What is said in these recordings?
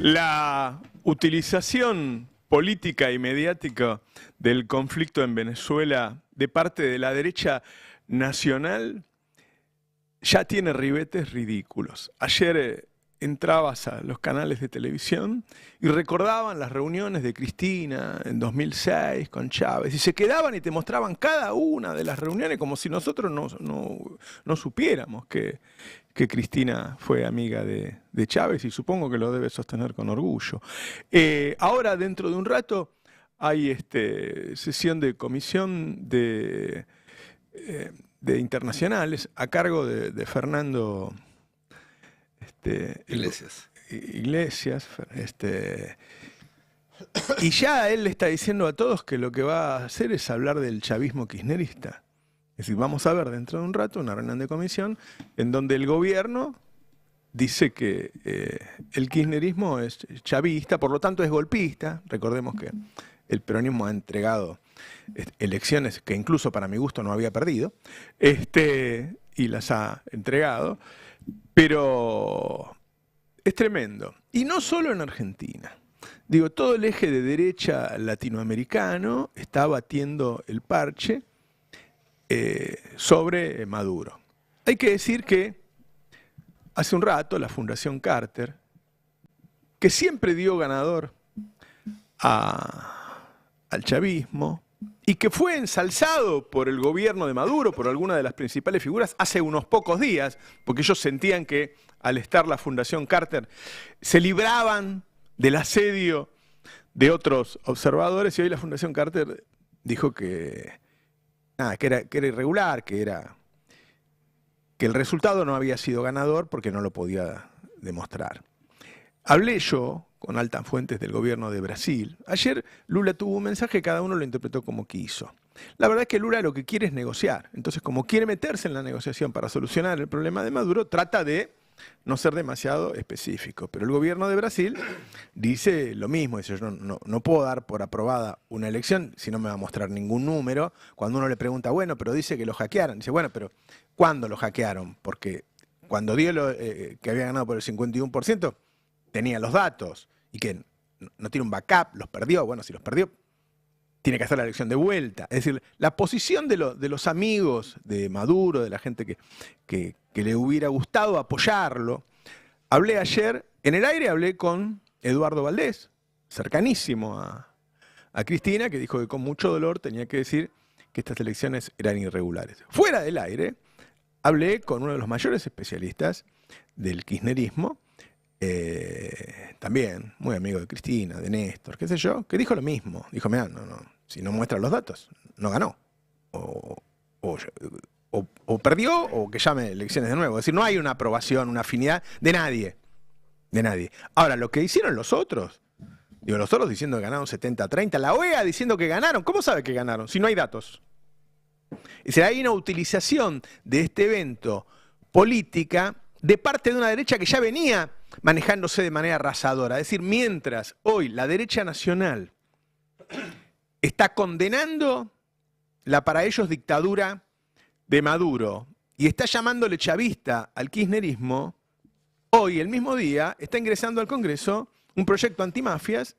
La utilización política y mediática del conflicto en Venezuela de parte de la derecha nacional ya tiene ribetes ridículos. Ayer entrabas a los canales de televisión y recordaban las reuniones de Cristina en 2006 con Chávez y se quedaban y te mostraban cada una de las reuniones como si nosotros no supiéramos que Cristina fue amiga de Chávez y supongo que lo debe sostener con orgullo. Ahora, dentro de un rato, hay sesión de comisión de internacionales a cargo de Fernando Iglesias. Y ya él le está diciendo a todos que lo que va a hacer es hablar del chavismo kirchnerista. Es decir, vamos a ver dentro de un rato una reunión de comisión en donde el gobierno dice que el kirchnerismo es chavista, por lo tanto es golpista. Recordemos que el peronismo ha entregado elecciones que incluso para mi gusto no había perdido, y las ha entregado, pero es tremendo. Y no solo en Argentina. Digo, todo el eje de derecha latinoamericano está batiendo el parche sobre Maduro. Hay que decir que hace un rato la Fundación Carter, que siempre dio ganador al chavismo y que fue ensalzado por el gobierno de Maduro, por alguna de las principales figuras, hace unos pocos días, porque ellos sentían que al estar la Fundación Carter se libraban del asedio de otros observadores, y hoy la Fundación Carter dijo que era irregular, que el resultado no había sido ganador porque no lo podía demostrar. Hablé yo con altas fuentes del gobierno de Brasil. Ayer Lula tuvo un mensaje, cada uno lo interpretó como quiso. La verdad es que Lula lo que quiere es negociar. Entonces, como quiere meterse en la negociación para solucionar el problema de Maduro, trata de no ser demasiado específico. Pero el gobierno de Brasil dice lo mismo. Dice, yo no puedo dar por aprobada una elección si no me va a mostrar ningún número. Cuando uno le pregunta, bueno, pero dice que lo hackearon. Dice, bueno, pero ¿cuándo lo hackearon? Porque cuando dio que había ganado por el 51%, tenía los datos. Y que no tiene un backup, los perdió. Bueno, si los perdió, tiene que hacer la elección de vuelta. Es decir, la posición de los amigos de Maduro, de la gente que le hubiera gustado apoyarlo. Hablé ayer, en el aire hablé con Eduardo Valdés, cercanísimo a Cristina, que dijo que con mucho dolor tenía que decir que estas elecciones eran irregulares. Fuera del aire, hablé con uno de los mayores especialistas del kirchnerismo, también muy amigo de Cristina, de Néstor, qué sé yo, que dijo lo mismo. Dijo, mirá, si no muestra los datos, no ganó. O perdió o que llame elecciones de nuevo. Es decir, no hay una aprobación, una afinidad de nadie. De nadie. Ahora, lo que hicieron los otros, los otros diciendo que ganaron 70-30, la OEA diciendo que ganaron. ¿Cómo sabe que ganaron si no hay datos? Es decir, hay una utilización de este evento política de parte de una derecha que ya venía manejándose de manera arrasadora. Es decir, mientras hoy la derecha nacional está condenando la para ellos dictadura de Maduro y está llamándole chavista al kirchnerismo, hoy, el mismo día, está ingresando al Congreso un proyecto antimafias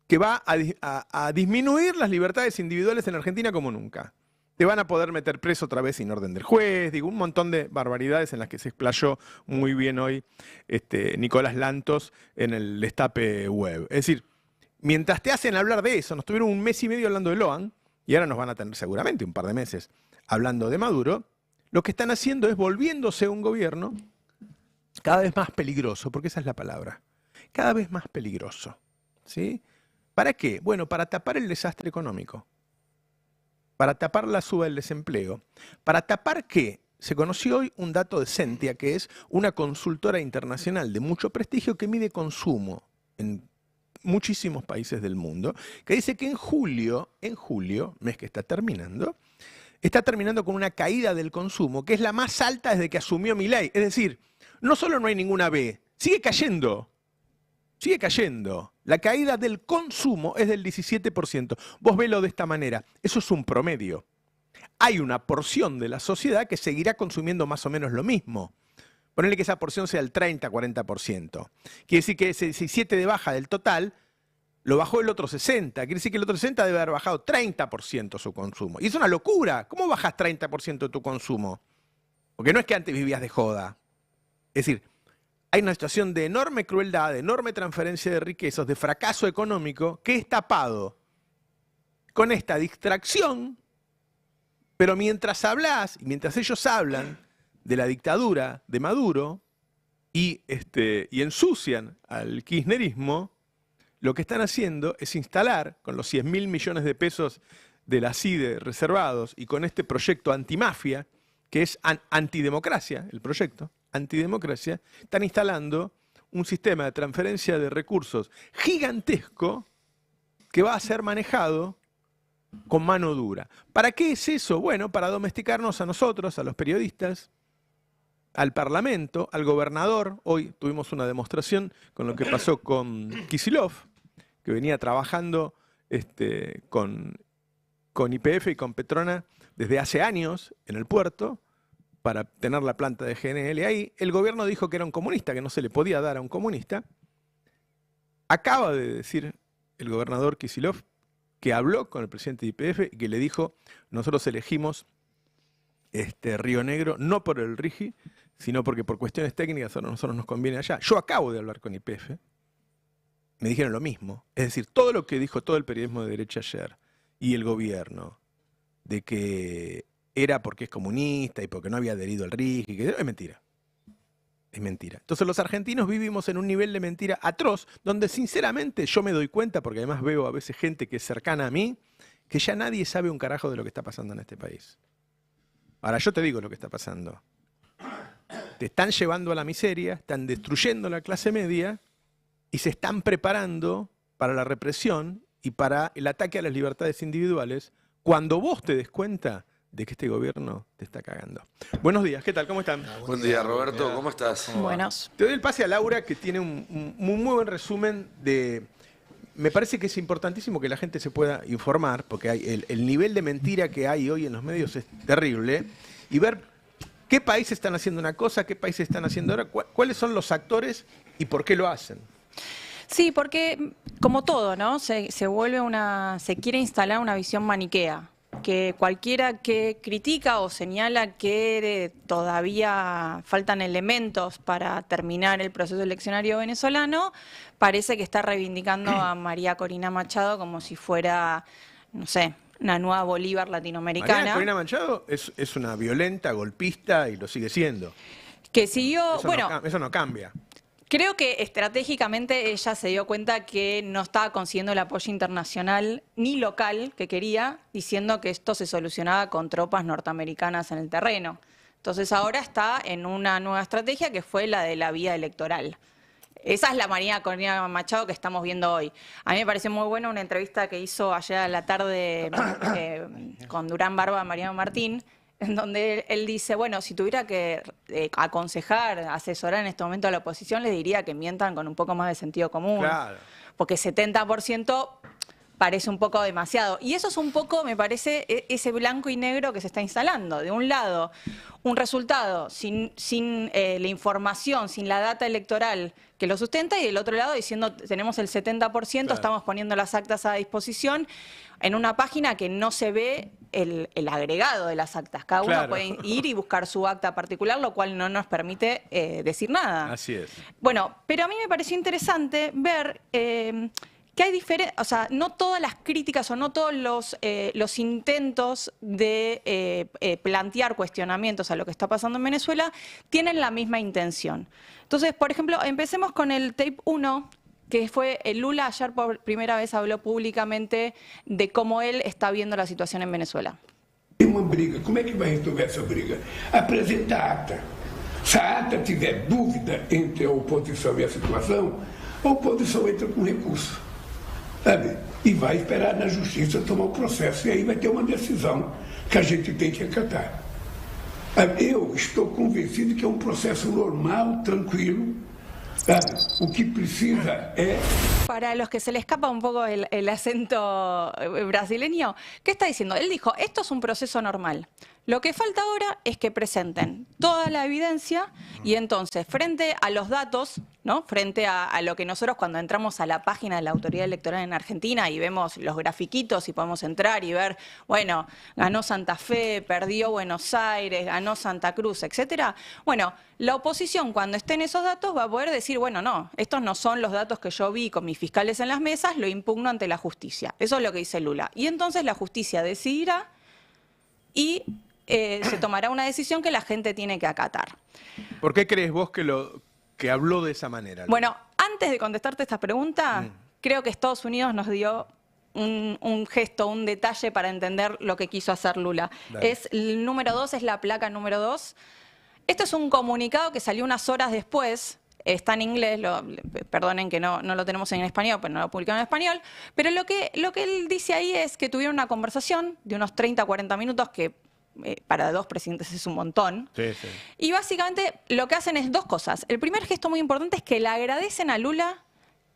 que va a disminuir las libertades individuales en Argentina como nunca. Te van a poder meter preso otra vez sin orden del juez, digo, un montón de barbaridades en las que se explayó muy bien hoy Nicolás Lantos en el Destape Web. Es decir, mientras te hacen hablar de eso, nos tuvieron un mes y medio hablando de Loan, y ahora nos van a tener seguramente un par de meses hablando de Maduro, lo que están haciendo es volviéndose un gobierno cada vez más peligroso, porque esa es la palabra, cada vez más peligroso. ¿Sí? ¿Para qué? Bueno, para tapar el desastre económico, para tapar la suba del desempleo, para tapar que se conoció hoy un dato de Sentia, que es una consultora internacional de mucho prestigio que mide consumo en muchísimos países del mundo, que dice que en julio, mes que está terminando con una caída del consumo que es la más alta desde que asumió Milei. Es decir, no solo no hay ninguna B, sigue cayendo. Sigue cayendo. La caída del consumo es del 17%. Vos velo de esta manera. Eso es un promedio. Hay una porción de la sociedad que seguirá consumiendo más o menos lo mismo. Ponele que esa porción sea el 30-40%. Quiere decir que ese 17 de baja del total lo bajó el otro 60. Quiere decir que el otro 60 debe haber bajado 30% su consumo. Y es una locura. ¿Cómo bajas 30% de tu consumo? Porque no es que antes vivías de joda. Es decir, hay una situación de enorme crueldad, de enorme transferencia de riquezas, de fracaso económico, que es tapado con esta distracción, pero mientras hablas, y mientras ellos hablan de la dictadura de Maduro y ensucian al kirchnerismo, lo que están haciendo es instalar, con los 100.000 millones de pesos de la CIDE reservados y con este proyecto antimafia, que es antidemocracia, el proyecto, antidemocracia, están instalando un sistema de transferencia de recursos gigantesco que va a ser manejado con mano dura. ¿Para qué es eso? Bueno, para domesticarnos a nosotros, a los periodistas, al Parlamento, al gobernador. Hoy tuvimos una demostración con lo que pasó con Kicillof, que venía trabajando con YPF y con Petrona desde hace años en el puerto para tener la planta de GNL ahí. El gobierno dijo que era un comunista, que no se le podía dar a un comunista. Acaba de decir el gobernador Kicillof que habló con el presidente de YPF y que le dijo: nosotros elegimos Río Negro no por el RIGI, sino porque por cuestiones técnicas a nosotros nos conviene allá. Yo acabo de hablar con YPF, me dijeron lo mismo. Es decir, todo lo que dijo todo el periodismo de derecha ayer y el gobierno, de que era porque es comunista y porque no había adherido al RIGI, que es mentira. Es mentira. Entonces los argentinos vivimos en un nivel de mentira atroz, donde sinceramente yo me doy cuenta, porque además veo a veces gente que es cercana a mí, que ya nadie sabe un carajo de lo que está pasando en este país. Ahora yo te digo lo que está pasando. Te están llevando a la miseria, están destruyendo la clase media y se están preparando para la represión y para el ataque a las libertades individuales cuando vos te des cuenta de que este gobierno te está cagando. Buenos días, ¿qué tal? ¿Cómo están? Buen día, Roberto, ¿cómo estás? Buenos. Te doy el pase a Laura, que tiene un muy buen resumen de... Me parece que es importantísimo que la gente se pueda informar, porque hay el nivel de mentira que hay hoy en los medios es terrible, y ver qué países están haciendo una cosa, qué países están haciendo otra, cuáles son los actores y por qué lo hacen. Sí, porque como todo, ¿no? Se quiere instalar una visión maniquea, que cualquiera que critica o señala que todavía faltan elementos para terminar el proceso eleccionario venezolano, parece que está reivindicando a María Corina Machado como si fuera, no sé, una nueva Bolívar latinoamericana. María Corina Machado es una violenta, golpista y lo sigue siendo. Que siguió, Eso no cambia. Creo que estratégicamente ella se dio cuenta que no estaba consiguiendo el apoyo internacional ni local que quería, diciendo que esto se solucionaba con tropas norteamericanas en el terreno. Entonces ahora está en una nueva estrategia que fue la de la vía electoral. Esa es la María Corina Machado que estamos viendo hoy. A mí me pareció muy buena una entrevista que hizo ayer a la tarde con Durán Barba, Mariano Martín, en donde él dice, bueno, si tuviera que aconsejar, asesorar en este momento a la oposición, les diría que mientan con un poco más de sentido común. Claro. Porque 70% parece un poco demasiado. Y eso es un poco, me parece, ese blanco y negro que se está instalando. De un lado, un resultado sin la información, sin la data electoral que lo sustenta, y del otro lado diciendo, tenemos el 70%, claro, estamos poniendo las actas a disposición en una página que no se ve el agregado de las actas. Cada uno puede ir y buscar su acta particular, lo cual no nos permite decir nada. Así es. Bueno, pero a mí me pareció interesante ver que hay diferentes, o sea, no todas las críticas o no todos los intentos de plantear cuestionamientos a lo que está pasando en Venezuela tienen la misma intención. Entonces, por ejemplo, empecemos con el tape 1, que fue Lula ayer por primera vez habló públicamente de cómo él está viendo la situación en Venezuela. Tem uma briga, como é que vai resolver essa briga? Apresenta a ata. Se a ata tiver dúvida entre a oposição e a situação, a oposição entra com recurso, sabe? E vai esperar na justiça tomar o processo. E aí vai ter uma decisão que a gente tem que acatar. Eu estou convencido que é um processo normal, tranquilo. O que precisa es... Para los que se le escapa un poco el acento brasileño, ¿qué está diciendo? Él dijo, esto es un proceso normal. Lo que falta ahora es que presenten toda la evidencia y entonces, frente a los datos, ¿no? Frente a lo que nosotros cuando entramos a la página de la Autoridad Electoral en Argentina y vemos los grafiquitos y podemos entrar y ver, bueno, ganó Santa Fe, perdió Buenos Aires, ganó Santa Cruz, etcétera. Bueno, la oposición cuando estén esos datos va a poder decir, bueno, no, estos no son los datos que yo vi con mis fiscales en las mesas, lo impugno ante la justicia. Eso es lo que dice Lula. Y entonces la justicia decidirá y se tomará una decisión que la gente tiene que acatar. ¿Por qué crees vos que habló de esa manera? Bueno, antes de contestarte esta pregunta, creo que Estados Unidos nos dio un gesto, un detalle para entender lo que quiso hacer Lula. Dale. Es el número 2, es la placa número 2. Esto es un comunicado que salió unas horas después. Está en inglés, perdonen que no lo tenemos en español, pero no lo publicaron en español. Pero lo que él dice ahí es que tuvieron una conversación de unos 30 a 40 minutos que para 2 presidentes es un montón. Sí, sí. Y básicamente lo que hacen es 2 cosas. El primer gesto muy importante es que le agradecen a Lula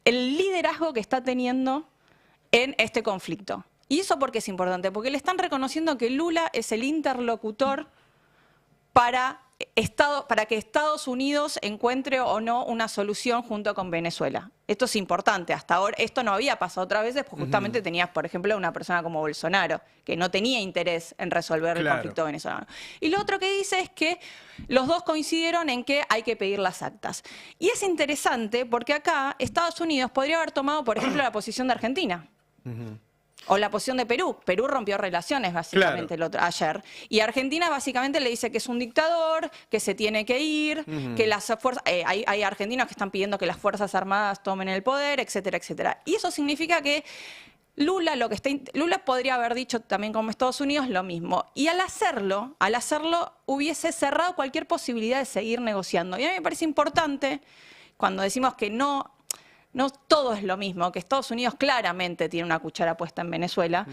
el liderazgo que está teniendo en este conflicto. ¿Y eso por qué es importante? Porque le están reconociendo que Lula es el interlocutor para que Estados Unidos encuentre o no una solución junto con Venezuela. Esto es importante. Hasta ahora esto no había pasado otras veces, porque justamente tenías, por ejemplo, una persona como Bolsonaro, que no tenía interés en resolver el conflicto venezolano. Y lo otro que dice es que los dos coincidieron en que hay que pedir las actas. Y es interesante porque acá Estados Unidos podría haber tomado, por ejemplo, la posición de Argentina. O la posición de Perú. Perú rompió relaciones básicamente ayer. Y Argentina básicamente le dice que es un dictador, que se tiene que ir, que las fuerzas, hay argentinos que están pidiendo que las Fuerzas Armadas tomen el poder, etcétera, etcétera. Y eso significa que Lula podría haber dicho también como Estados Unidos lo mismo. Y al hacerlo hubiese cerrado cualquier posibilidad de seguir negociando. Y a mí me parece importante cuando decimos que no todo es lo mismo, que Estados Unidos claramente tiene una cuchara puesta en Venezuela,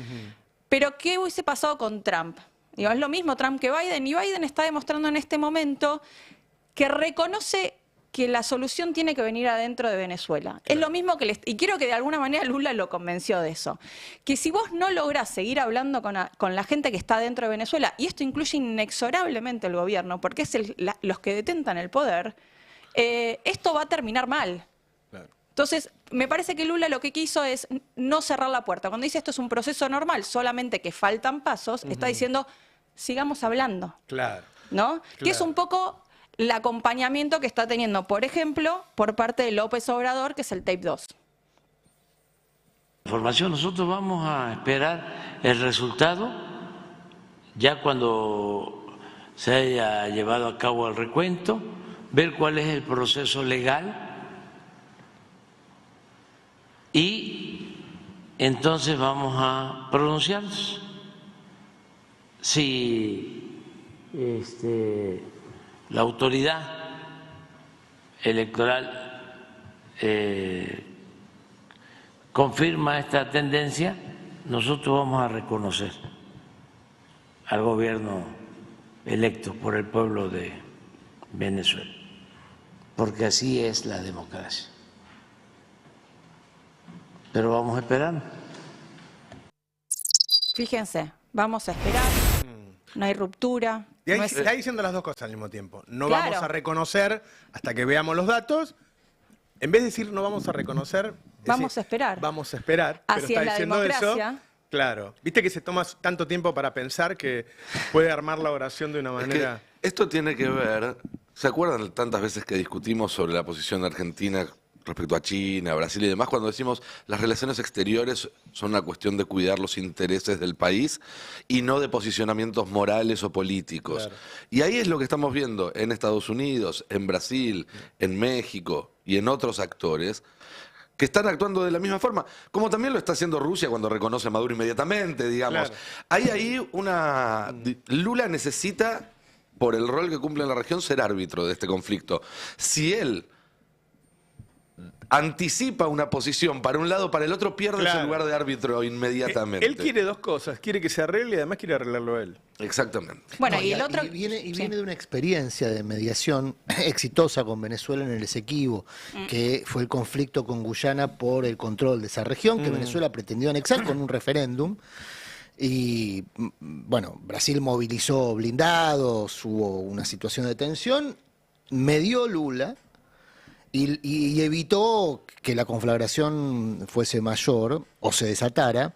pero ¿qué hubiese pasado con Trump? Digo, es lo mismo Trump que Biden, y Biden está demostrando en este momento que reconoce que la solución tiene que venir adentro de Venezuela. Claro. Es lo mismo que y creo que de alguna manera Lula lo convenció de eso. Que si vos no lográs seguir hablando con la gente que está dentro de Venezuela, y esto incluye inexorablemente el gobierno, porque es los que detentan el poder, esto va a terminar mal. Entonces, me parece que Lula lo que quiso es no cerrar la puerta. Cuando dice esto es un proceso normal, solamente que faltan pasos, está diciendo, sigamos hablando. Claro. ¿No? Claro. Que es un poco el acompañamiento que está teniendo, por ejemplo, por parte de López Obrador, que es el tape 2. Información, nosotros vamos a esperar el resultado ya cuando se haya llevado a cabo el recuento, ver cuál es el proceso legal. Y entonces vamos a pronunciarnos. Si la autoridad electoral confirma esta tendencia, nosotros vamos a reconocer al gobierno electo por el pueblo de Venezuela, porque así es la democracia. Pero vamos a esperar. Fíjense, vamos a esperar, no hay ruptura. Y ahí no está diciendo las dos cosas al mismo tiempo. No Claro. vamos a reconocer hasta que veamos los datos. En vez de decir no vamos a reconocer, Vamos a esperar. Vamos a esperar. Pero Así está es la diciendo democracia. eso. Claro. Viste que se toma tanto tiempo para pensar que puede armar la oración de una manera. Es que esto tiene que ver. ¿Se acuerdan tantas veces que discutimos sobre la posición de Argentina respecto a China, Brasil y demás, cuando decimos las relaciones exteriores son una cuestión de cuidar los intereses del país y no de posicionamientos morales o políticos? Claro. Y ahí es lo que estamos viendo en Estados Unidos, en Brasil, en México y en otros actores que están actuando de la misma forma, como también lo está haciendo Rusia cuando reconoce a Maduro inmediatamente, digamos. Claro. Hay ahí una... Lula necesita, por el rol que cumple en la región, ser árbitro de este conflicto. Si él anticipa una posición para un lado o para el otro, pierde ese lugar de árbitro inmediatamente. Él quiere dos cosas, quiere que se arregle y además quiere arreglarlo él. Exactamente. Bueno, No, y el otro... viene Sí. de una experiencia de mediación exitosa con Venezuela en el Esequibo, que fue el conflicto con Guyana por el control de esa región, que Venezuela pretendió anexar con un referéndum. Y bueno, Brasil movilizó blindados, hubo una situación de tensión, medió Lula y evitó que la conflagración fuese mayor o se desatara.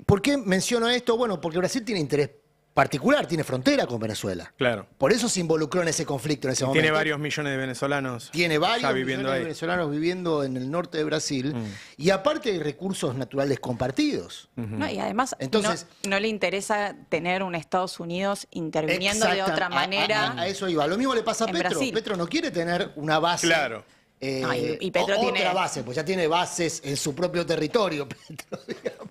¿Por qué menciono esto? Bueno, porque Brasil tiene interés particular, tiene frontera con Venezuela. Claro. Por eso se involucró en ese conflicto en ese momento. Tiene varios millones de venezolanos. Tiene varios ya millones viviendo de ahí. venezolanos viviendo en el norte de Brasil. Y aparte hay recursos naturales compartidos. No, y además Entonces- no le interesa tener un Estados Unidos interviniendo de Exacta- otra manera. A eso iba. Lo mismo le pasa a en Petro. Brasil. Petro no quiere tener una base. Claro. No, y Petro otra tiene- base, pues ya tiene bases en su propio territorio, Petro, digamos.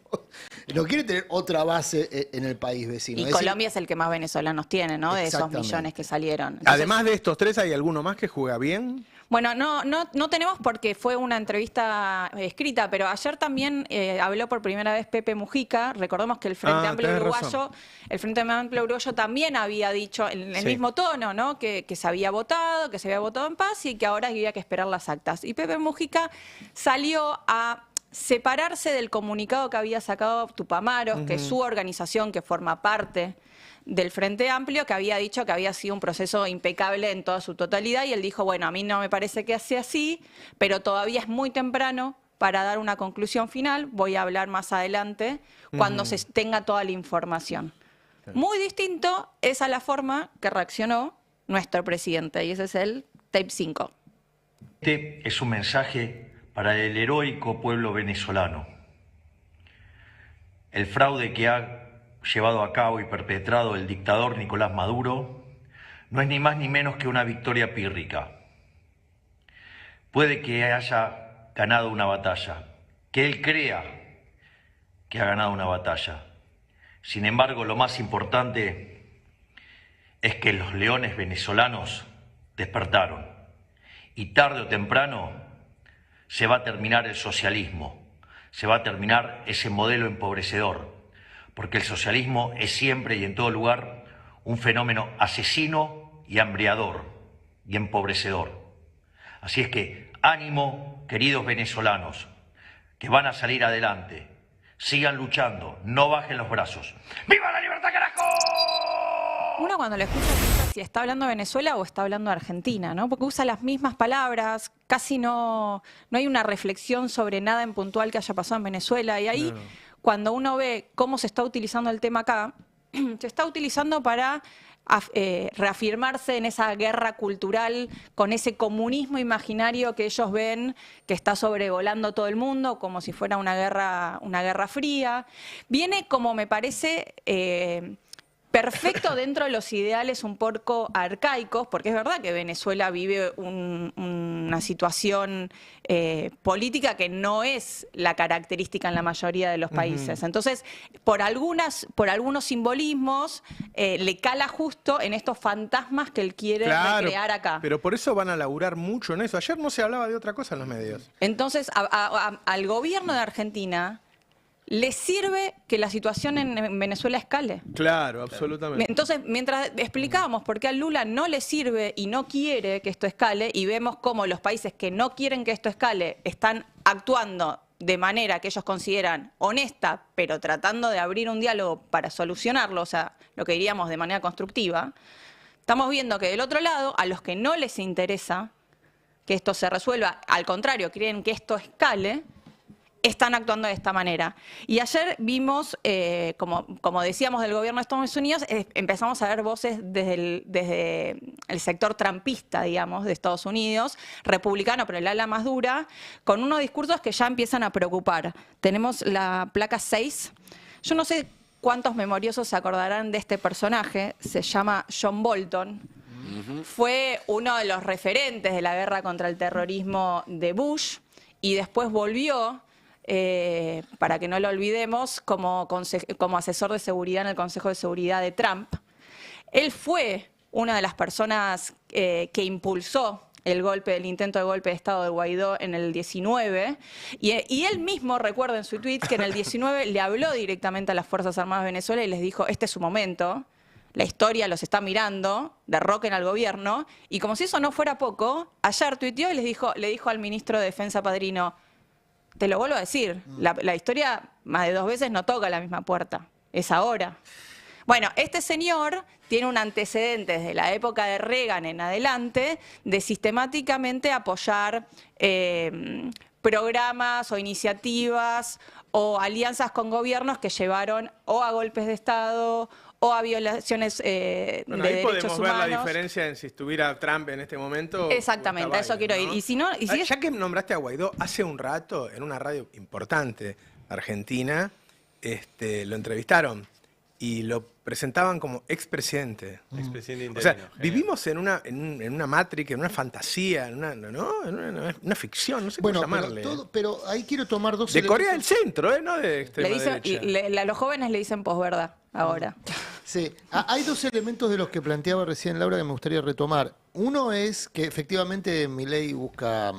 No quiere tener otra base en el país vecino. Y Es decir, Colombia es el que más venezolanos tiene, ¿no? De esos Exactamente. millones que salieron. Entonces, Además de estos tres, ¿hay alguno más que juega bien? bueno, no tenemos porque fue una entrevista escrita, pero ayer también habló por primera vez Pepe Mujica. Recordemos que el Frente Amplio tenés Uruguayo, también había dicho en el Sí. mismo tono, ¿no? Que se había votado en paz y que ahora había que esperar las actas. Y Pepe Mujica salió a separarse del comunicado que había sacado Tupamaros, que es su organización que forma parte del Frente Amplio, que había dicho que había sido un proceso impecable en toda su totalidad, y él dijo, bueno, a mí no me parece que sea así, pero todavía es muy temprano para dar una conclusión final, voy a hablar más adelante, cuando se tenga toda la información. Muy distinto es a la forma que reaccionó nuestro presidente, y ese es el tape 5. Este es un mensaje para el heroico pueblo venezolano. El fraude que ha llevado a cabo y perpetrado el dictador Nicolás Maduro no es ni más ni menos que una victoria pírrica. Puede que haya ganado una batalla, que él crea que ha ganado una batalla. Sin embargo, lo más importante es que los leones venezolanos despertaron y tarde o temprano se va a terminar el socialismo, se va a terminar ese modelo empobrecedor, porque el socialismo es siempre y en todo lugar un fenómeno asesino y hambriador y empobrecedor. Así es que ánimo, queridos venezolanos, que van a salir adelante, sigan luchando, no bajen los brazos. ¡Viva la libertad, carajo! Uno cuando lo escucha piensa si está hablando de Venezuela o está hablando de Argentina, ¿no? Porque usa las mismas palabras, casi no hay una reflexión sobre nada en puntual que haya pasado en Venezuela. Y ahí, cuando uno ve cómo se está utilizando el tema acá, se está utilizando para reafirmarse en esa guerra cultural, con ese comunismo imaginario que ellos ven que está sobrevolando todo el mundo, como si fuera una guerra fría. Viene, como me parece, perfecto dentro de los ideales un poco arcaicos, porque es verdad que Venezuela vive una situación política que no es la característica en la mayoría de los países. Entonces, por algunos simbolismos, le cala justo en estos fantasmas que él quiere recrear acá. Pero por eso van a laburar mucho en eso. Ayer no se hablaba de otra cosa en los medios. Entonces, al gobierno de Argentina le sirve que la situación en Venezuela escale. Claro, absolutamente. Entonces, mientras explicábamos por qué a Lula no le sirve y no quiere que esto escale, y vemos cómo los países que no quieren que esto escale están actuando de manera que ellos consideran honesta, pero tratando de abrir un diálogo para solucionarlo, o sea, lo que diríamos de manera constructiva, estamos viendo que del otro lado, a los que no les interesa que esto se resuelva, al contrario, quieren que esto escale, están actuando de esta manera. Y ayer vimos, como decíamos del gobierno de Estados Unidos, empezamos a ver voces desde el sector trumpista, digamos, de Estados Unidos, republicano, pero el ala más dura, con unos discursos que ya empiezan a preocupar. Tenemos la placa 6. Yo no sé cuántos memoriosos se acordarán de este personaje, se llama John Bolton. Fue uno de los referentes de la guerra contra el terrorismo de Bush y después volvió, para que no lo olvidemos, como asesor de seguridad en el Consejo de Seguridad de Trump. Él fue una de las personas que impulsó el intento de golpe de Estado de Guaidó en el 19, y él mismo recuerda en su tweet que en el 19 le habló directamente a las Fuerzas Armadas de Venezuela y les dijo, este es su momento, la historia los está mirando, derroquen al gobierno, y como si eso no fuera poco, ayer tuiteó y le dijo al ministro de Defensa Padrino, te lo vuelvo a decir, la historia más de 2 veces no toca la misma puerta. es ahora. Bueno, este señor tiene un antecedente desde la época de Reagan en adelante de sistemáticamente apoyar programas o iniciativas o alianzas con gobiernos que llevaron o a golpes de Estado o a violaciones de Bueno, derechos ahí podemos ver humanos. la diferencia en si estuviera Trump en este momento. Exactamente, a eso quiero ir. Y si no, y si es- Ya que nombraste a Guaidó, hace un rato, en una radio importante argentina, lo entrevistaron y lo presentaban como expresidente. Expresidente O sea, interino, genial. vivimos en una Matrix, en una fantasía, en una ficción, no sé Bueno, cómo llamarle. pero ahí quiero tomar dos De Corea del elementos. Centro, no de le extrema dicen, derecha. a los jóvenes le dicen posverdad ahora. Sí, hay dos elementos de los que planteaba recién Laura que me gustaría retomar. Uno es que efectivamente Milei busca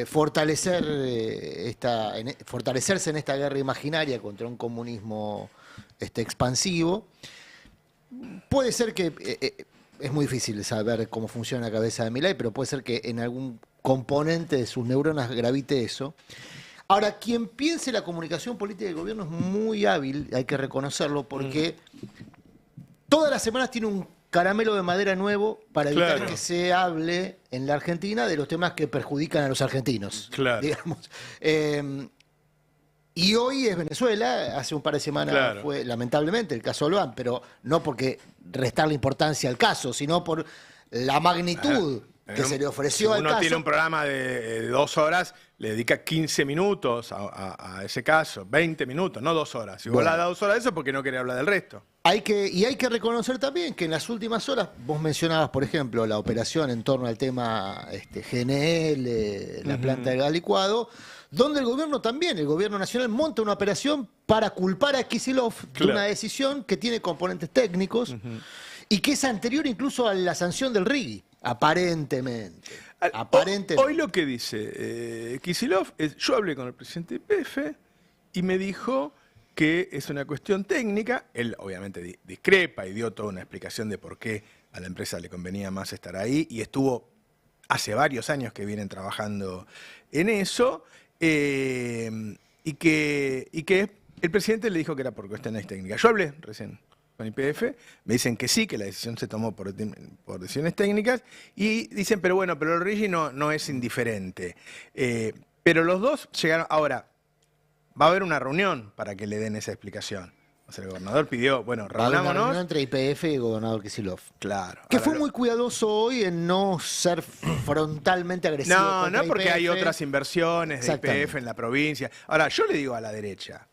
fortalecerse en esta guerra imaginaria contra un comunismo expansivo. Puede ser que es muy difícil saber cómo funciona la cabeza de Milei, pero puede ser que en algún componente de sus neuronas gravite eso. Ahora, quien piense la comunicación política del gobierno es muy hábil, hay que reconocerlo, porque todas las semanas tiene un caramelo de madera nuevo para evitar Claro. que se hable en la Argentina de los temas que perjudican a los argentinos. Claro. Digamos. Y hoy es Venezuela, hace un par de semanas Claro. fue lamentablemente el caso Olván, pero no porque restarle importancia al caso, sino por la magnitud que se le ofreció Si al uno caso. tiene un programa de 2 horas, le dedica 15 minutos a ese caso, 20 minutos, no 2 horas. Si vos Bueno. le das 2 horas de eso es porque no quería hablar del resto. Hay que reconocer también que en las últimas horas, vos mencionabas, por ejemplo, la operación en torno al tema GNL, la planta de gas licuado, donde el gobierno nacional monta una operación para culpar a Kicillof de Claro. una decisión que tiene componentes técnicos y que es anterior incluso a la sanción del RIGI, aparentemente. Hoy lo que dice Kicillof es, yo hablé con el presidente de YPF y me dijo que es una cuestión técnica. Él obviamente discrepa y dio toda una explicación de por qué a la empresa le convenía más estar ahí y estuvo hace varios años que vienen trabajando en eso y que el presidente le dijo que era por cuestiones técnicas. Yo hablé recién con YPF, me dicen que sí, que la decisión se tomó por decisiones técnicas y dicen, pero el RIGI no es indiferente. Pero los dos llegaron, ahora, va a haber una reunión para que le den esa explicación. O sea, el gobernador pidió, bueno, Habrá una reunión reunámonos. entre YPF y el gobernador Kicillof. Claro. Que Ahora, fue muy cuidadoso hoy en no ser frontalmente agresivo. No, contra no porque hay YPF. otras inversiones de Exactamente. YPF en la provincia. Ahora, yo le digo a la derecha,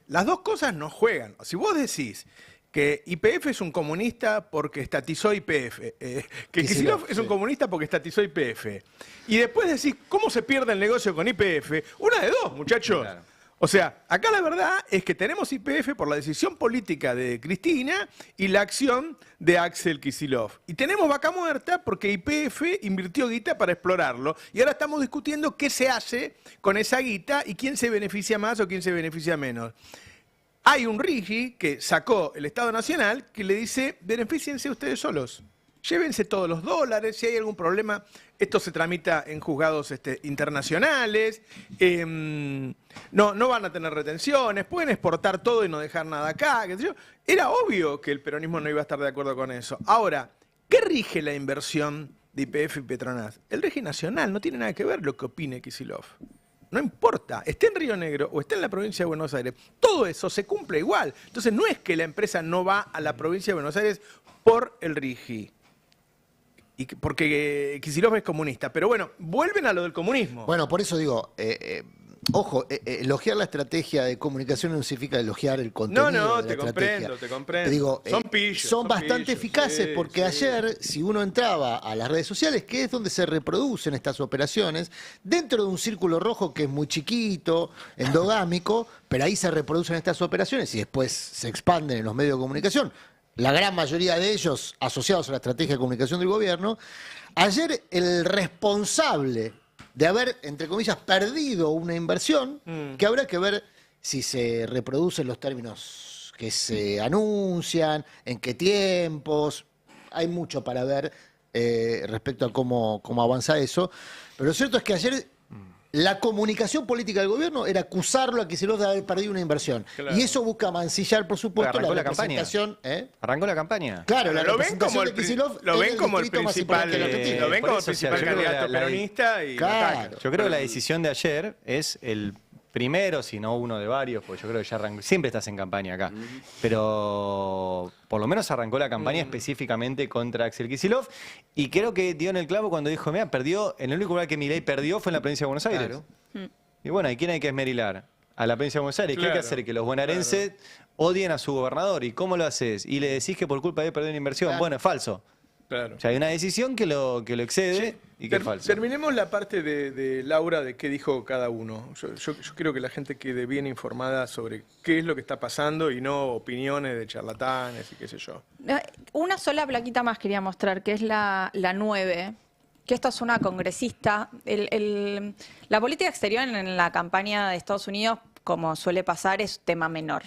las dos cosas no juegan. Si vos decís que YPF es un comunista porque estatizó YPF, que Kicillof es un sí. comunista porque estatizó YPF, y después decís cómo se pierde el negocio con YPF, una de dos, muchachos. Claro. O sea, acá la verdad es que tenemos YPF por la decisión política de Cristina y la acción de Axel Kicillof. Y tenemos vaca muerta porque YPF invirtió guita para explorarlo. Y ahora estamos discutiendo qué se hace con esa guita y quién se beneficia más o quién se beneficia menos. Hay un RIGI que sacó el Estado Nacional que le dice, benefíciense ustedes solos. Llévense todos los dólares, si hay algún problema, esto se tramita en juzgados internacionales, no van a tener retenciones, pueden exportar todo y no dejar nada acá. Qué sé yo. Era obvio que el peronismo no iba a estar de acuerdo con eso. Ahora, ¿qué rige la inversión de YPF y Petronas? El RIGI nacional, no tiene nada que ver lo que opine Kicillof. No importa, esté en Río Negro o esté en la provincia de Buenos Aires, todo eso se cumple igual. Entonces no es que la empresa no va a la provincia de Buenos Aires por el RIGI. Porque Kicillof es comunista. Pero bueno, vuelven a lo del comunismo. Bueno, por eso digo, ojo, elogiar la estrategia de comunicación no significa elogiar el contenido. No, de te la comprendo, estrategia. te comprendo. Digo, Son pillos, son son bastante pillos, eficaces sí, porque sí. ayer, si uno entraba a las redes sociales, que es donde se reproducen estas operaciones, dentro de un círculo rojo que es muy chiquito, endogámico, pero ahí se reproducen estas operaciones y después se expanden en los medios de comunicación. La gran mayoría de ellos asociados a la estrategia de comunicación del gobierno. Ayer el responsable de haber, entre comillas, perdido una inversión, que habrá que ver si se reproducen los términos que se anuncian, en qué tiempos, hay mucho para ver respecto a cómo avanza eso, pero lo cierto es que ayer La comunicación política del gobierno era acusarlo a Kicillof de haber perdido una inversión. Claro. Y eso busca mancillar, por supuesto, Arrancó la la campaña. representación. ¿eh? Arrancó la campaña. Claro, la Lo ven como representación el, de Kicillof lo ven en como el distrito más principal, importante de la Argentina. lo ven Por como el eso, o sea, principal yo creo que candidato la- peronista y lo Claro. atacan. Yo creo que la decisión de ayer es el primero, si no uno de varios, porque yo creo que ya arrancó. Siempre estás en campaña acá. Pero por lo menos arrancó la campaña específicamente contra Axel Kicillof. Y creo que dio en el clavo cuando dijo, mira, perdió, en el único lugar que Milei perdió fue en la provincia de Buenos Aires. Claro. Y bueno, ¿y quién hay que esmerilar? A la provincia de Buenos Aires. ¿Qué hay que Claro, hacer? Que los bonaerenses odien a su gobernador. ¿Y cómo lo haces? Y le decís que por culpa de él perdió una inversión. Claro. Bueno, es falso. Claro. O sea, hay una decisión que lo excede y que es falso. Terminemos la parte de Laura de qué dijo cada uno. Yo quiero que la gente quede bien informada sobre qué es lo que está pasando y no opiniones de charlatanes y qué sé yo. Una sola plaquita más quería mostrar, que es la 9, que esta es una congresista. La política exterior en la campaña de Estados Unidos, como suele pasar, es tema menor.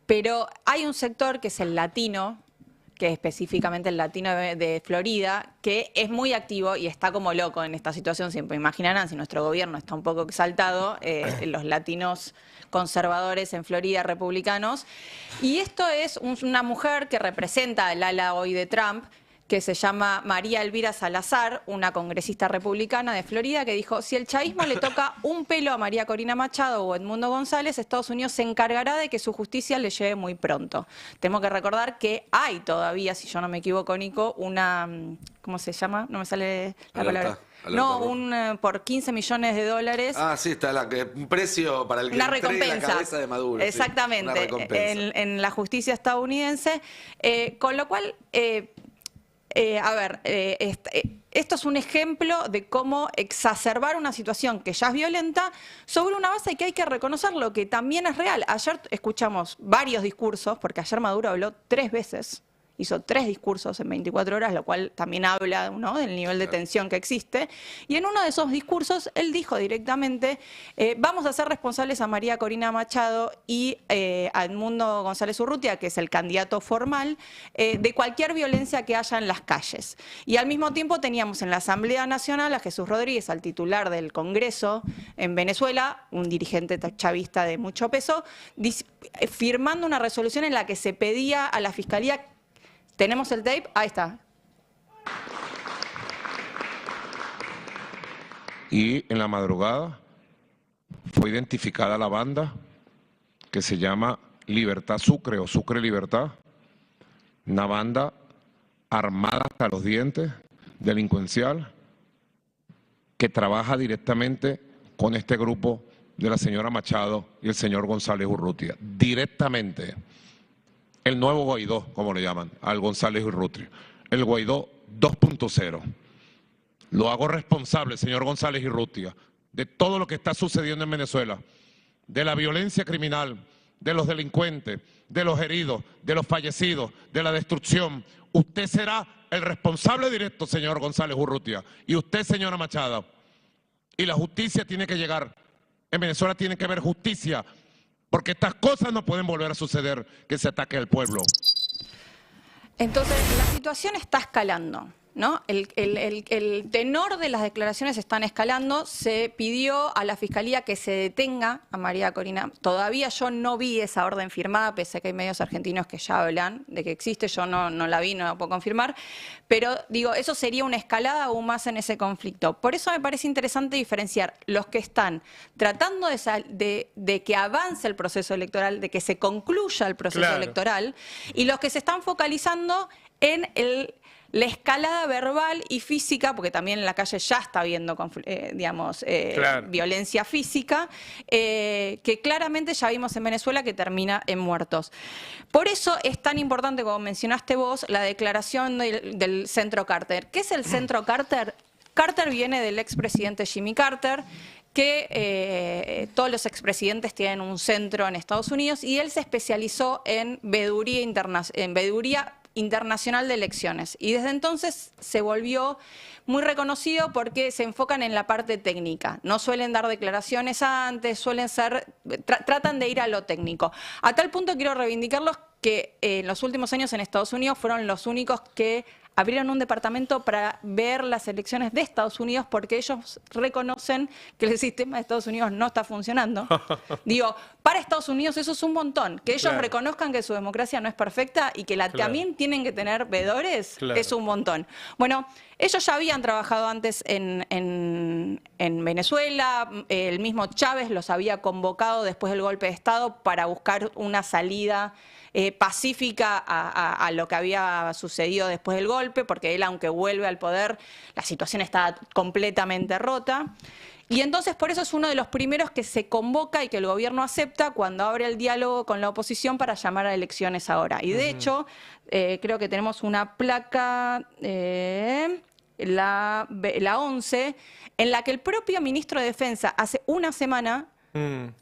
Pero hay un sector que es el latino, que es específicamente el latino de Florida, que es muy activo y está como loco en esta situación. Siempre imaginarán, si nuestro gobierno está un poco exaltado, los latinos conservadores en Florida, republicanos. Y esto es una mujer que representa el ala hoy de Trump, que se llama María Elvira Salazar, una congresista republicana de Florida, que dijo, si el chavismo le toca un pelo a María Corina Machado o Edmundo González, Estados Unidos se encargará de que su justicia le llegue muy pronto. Tenemos que recordar que hay todavía, si yo no me equivoco, Nico, una, ¿cómo se llama? No me sale la Alerta, palabra. alerta No, roja. por 15 millones de dólares. Ah, sí, está un precio para el que Una entregue recompensa. la cabeza de Maduro. sí, Exactamente, una recompensa. en la justicia estadounidense. Con lo cual, esto es un ejemplo de cómo exacerbar una situación que ya es violenta sobre una base que hay que reconocer lo que también es real. Ayer escuchamos varios discursos, porque ayer Maduro habló 3 veces. Hizo 3 discursos en 24 horas, lo cual también habla, ¿no?, del nivel de tensión que existe. Y en uno de esos discursos, él dijo directamente, vamos a hacer responsables a María Corina Machado y a Edmundo González Urrutia, que es el candidato formal, de cualquier violencia que haya en las calles. Y al mismo tiempo teníamos en la Asamblea Nacional a Jesús Rodríguez, al titular del Congreso en Venezuela, un dirigente chavista de mucho peso, firmando una resolución en la que se pedía a la Fiscalía. ¿Tenemos el tape? Ahí está. Y en la madrugada fue identificada la banda que se llama Libertad Sucre o Sucre Libertad, una banda armada hasta los dientes, delincuencial, que trabaja directamente con este grupo de la señora Machado y el señor González Urrutia, directamente. El nuevo Guaidó, como le llaman, al González Urrutia. El Guaidó 2.0. Lo hago responsable, señor González Urrutia, de todo lo que está sucediendo en Venezuela, de la violencia criminal, de los delincuentes, de los heridos, de los fallecidos, de la destrucción. Usted será el responsable directo, señor González Urrutia, y usted, señora Machado. Y la justicia tiene que llegar. En Venezuela tiene que haber justicia, porque estas cosas no pueden volver a suceder, que se ataque al pueblo. Entonces, la situación está escalando, ¿no? El tenor de las declaraciones están escalando. Se pidió a la Fiscalía que se detenga a María Corina. Todavía yo no vi esa orden firmada, pese a que hay medios argentinos que ya hablan de que existe. Yo no la vi, no la puedo confirmar. Pero, digo, eso sería una escalada aún más en ese conflicto. Por eso me parece interesante diferenciar los que están tratando de que avance el proceso electoral, de que se concluya el proceso electoral, y los que se están focalizando en la escalada verbal y física, porque también en la calle ya está habiendo, violencia física, que claramente ya vimos en Venezuela que termina en muertos. Por eso es tan importante, como mencionaste vos, la declaración del Centro Carter. ¿Qué es el Centro Carter? Carter viene del expresidente Jimmy Carter, que todos los expresidentes tienen un centro en Estados Unidos, y él se especializó en veeduría internacional de elecciones, y desde entonces se volvió muy reconocido porque se enfocan en la parte técnica. No suelen dar declaraciones antes, tratan de ir a lo técnico. A tal punto quiero reivindicarlos que en los últimos años en Estados Unidos fueron los únicos que abrieron un departamento para ver las elecciones de Estados Unidos porque ellos reconocen que el sistema de Estados Unidos no está funcionando. Digo, para Estados Unidos eso es un montón. Que ellos reconozcan que su democracia no es perfecta y que también tienen que tener veedores, es un montón. Bueno, ellos ya habían trabajado antes en Venezuela, el mismo Chávez los había convocado después del golpe de Estado para buscar una salida pacífica a lo que había sucedido después del golpe, porque él, aunque vuelve al poder, la situación está completamente rota. Y entonces por eso es uno de los primeros que se convoca y que el gobierno acepta cuando abre el diálogo con la oposición para llamar a elecciones ahora. Y de hecho, creo que tenemos una placa, la 11, en la que el propio ministro de Defensa hace una semana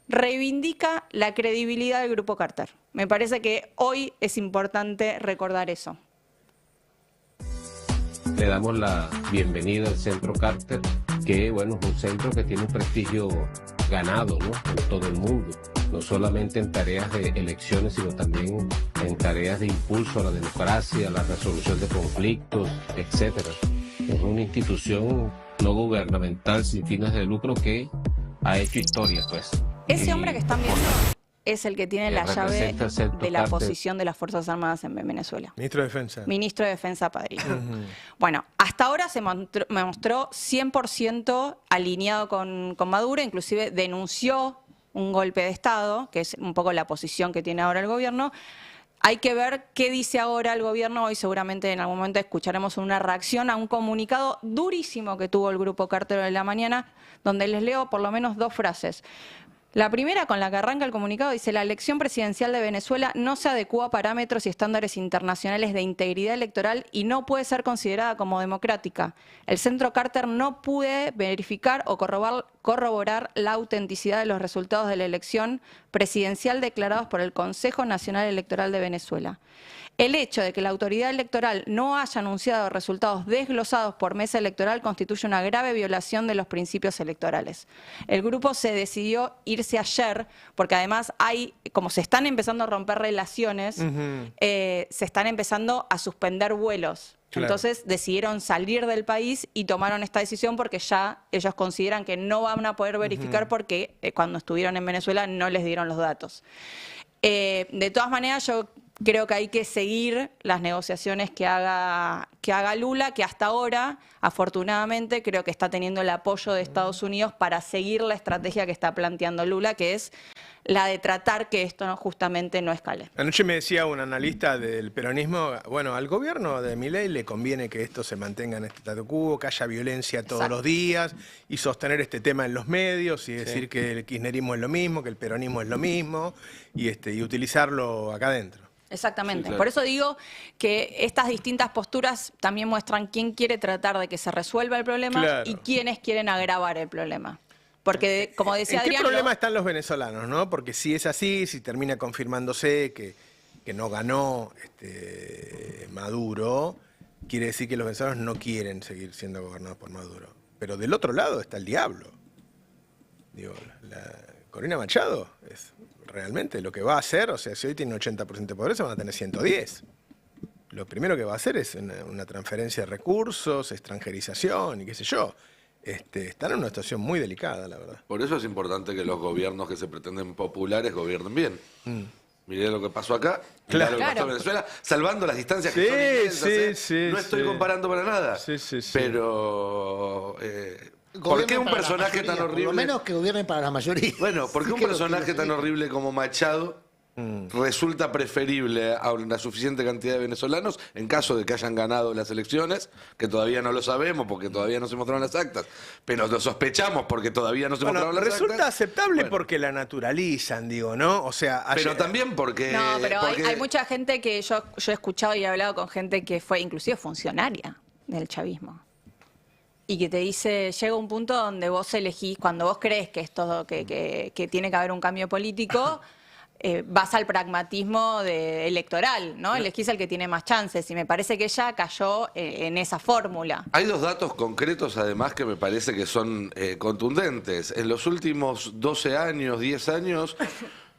reivindica la credibilidad del Grupo Carter. Me parece que hoy es importante recordar eso. Le damos la bienvenida al Centro Carter, que bueno, es un centro que tiene un prestigio ganado, ¿no?, en todo el mundo, no solamente en tareas de elecciones, sino también en tareas de impulso a la democracia, a la resolución de conflictos, etcétera. Es una institución no gubernamental sin fines de lucro que ha hecho historia, pues. Ese hombre que están viendo es el que tiene la llave de la posición de las Fuerzas Armadas en Venezuela. Ministro de Defensa. Ministro de Defensa Padrino. Bueno, hasta ahora se mostró 100% alineado con Maduro, inclusive denunció un golpe de Estado, que es un poco la posición que tiene ahora el gobierno. Hay que ver qué dice ahora el gobierno. Hoy seguramente en algún momento escucharemos una reacción a un comunicado durísimo que tuvo el Grupo Carter en la mañana, donde les leo por lo menos dos frases. La primera, con la que arranca el comunicado, dice: la elección presidencial de Venezuela no se adecua a parámetros y estándares internacionales de integridad electoral y no puede ser considerada como democrática. El Centro Carter no puede verificar o corroborar la autenticidad de los resultados de la elección presidencial declarados por el Consejo Nacional Electoral de Venezuela. El hecho de que la autoridad electoral no haya anunciado resultados desglosados por mesa electoral constituye una grave violación de los principios electorales. El grupo se decidió irse ayer porque además como se están empezando a romper relaciones, se están empezando a suspender vuelos. Claro. Entonces decidieron salir del país y tomaron esta decisión porque ya ellos consideran que no van a poder verificar porque cuando estuvieron en Venezuela no les dieron los datos. De todas maneras, yo creo que hay que seguir las negociaciones que haga Lula, que hasta ahora, afortunadamente, creo que está teniendo el apoyo de Estados Unidos para seguir la estrategia que está planteando Lula, que es la de tratar que esto justamente no escale. Anoche me decía un analista del peronismo, bueno, al gobierno de Milei le conviene que esto se mantenga en este statu quo, que haya violencia todos los días y sostener este tema en los medios y decir que el kirchnerismo es lo mismo, que el peronismo es lo mismo y utilizarlo acá adentro. Exactamente. Sí, claro. Por eso digo que estas distintas posturas también muestran quién quiere tratar de que se resuelva el problema y quiénes quieren agravar el problema. Porque, como decía Adrián... ¿En qué problema están los venezolanos, no? Porque si es así, si termina confirmándose que no ganó Maduro, quiere decir que los venezolanos no quieren seguir siendo gobernados por Maduro. Pero del otro lado está el diablo. Digo, Corina Machado es realmente lo que va a hacer, o sea, si hoy tiene 80% de pobreza, van a tener 110. Lo primero que va a hacer es una transferencia de recursos, extranjerización y qué sé yo. Están en una situación muy delicada, la verdad. Por eso es importante que los gobiernos que se pretenden populares gobiernen bien. Miré lo que pasó acá, miré lo que pasó en Venezuela, salvando las distancias que son inmensas. No estoy comparando para nada. Pero... ¿por qué un personaje tan horrible? Por lo menos que gobiernen para la mayoría. Bueno, ¿por qué un personaje tan horrible como Machado resulta preferible a una suficiente cantidad de venezolanos en caso de que hayan ganado las elecciones, que todavía no lo sabemos porque todavía no se mostraron las actas, pero lo sospechamos porque todavía no se mostraron las actas? Resulta aceptable porque la naturalizan, digo, ¿no? O sea, pero también porque... No, pero hay mucha gente que yo he escuchado y he hablado con gente que fue inclusive funcionaria del chavismo. Y que te dice, llega un punto donde vos elegís, cuando vos crees que esto que tiene que haber un cambio político, vas al pragmatismo electoral, ¿no? Elegís al que tiene más chances. Y me parece que ella cayó en esa fórmula. Hay dos datos concretos, además, que me parece que son contundentes. En los últimos 12 años, 10 años,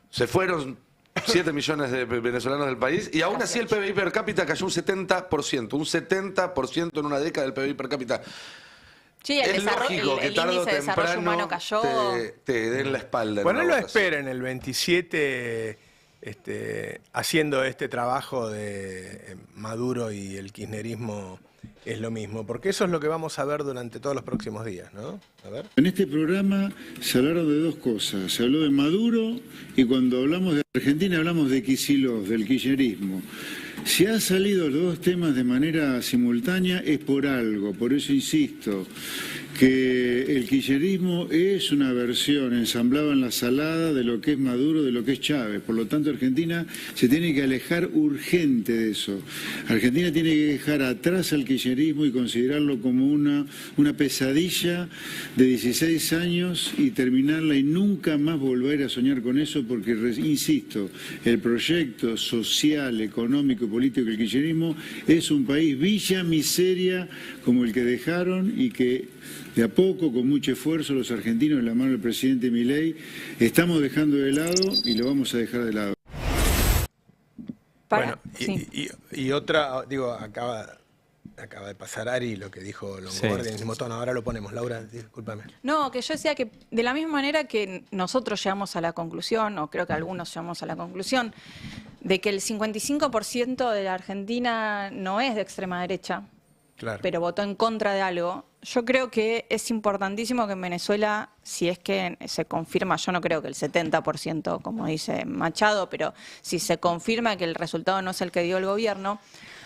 se fueron 7 millones de venezolanos del país, y aún así el PBI per cápita cayó un 70%. Un 70% en una década del PBI per cápita. Sí, Es lógico que tarde o índice de desarrollo humano temprano cayó. te den la espalda. en Bueno, una él lo votación. espera en el 27, haciendo este trabajo de Maduro y el kirchnerismo es lo mismo, porque eso es lo que vamos a ver durante todos los próximos días, ¿no? A ver. En este programa se hablaron de dos cosas. Se habló de Maduro y cuando hablamos de Argentina hablamos de Kicillof, del kirchnerismo. Si han salido los dos temas de manera simultánea es por algo, por eso insisto que el kirchnerismo es una versión ensamblada en la salada de lo que es Maduro, de lo que es Chávez. Por lo tanto, Argentina se tiene que alejar urgente de eso. Argentina tiene que dejar atrás al kirchnerismo y considerarlo como una pesadilla de 16 años y terminarla y nunca más volver a soñar con eso porque, insisto, el proyecto social, económico y político del kirchnerismo es un país villa miseria como el que dejaron y que de a poco, con mucho esfuerzo, los argentinos, en la mano del presidente Milei, estamos dejando de lado y lo vamos a dejar de lado. Bueno, y otra, digo, acaba de pasar Ari lo que dijo Longobardi en el mismo tono. Ahora lo ponemos. Laura, discúlpame. No, que yo decía que de la misma manera que nosotros llegamos a la conclusión, o creo que algunos llegamos a la conclusión, de que el 55% de la Argentina no es de extrema derecha, Claro. pero votó en contra de algo. Yo creo que es importantísimo que en Venezuela, si es que se confirma, yo no creo que el 70%, como dice Machado, pero si se confirma que el resultado no es el que dio el gobierno,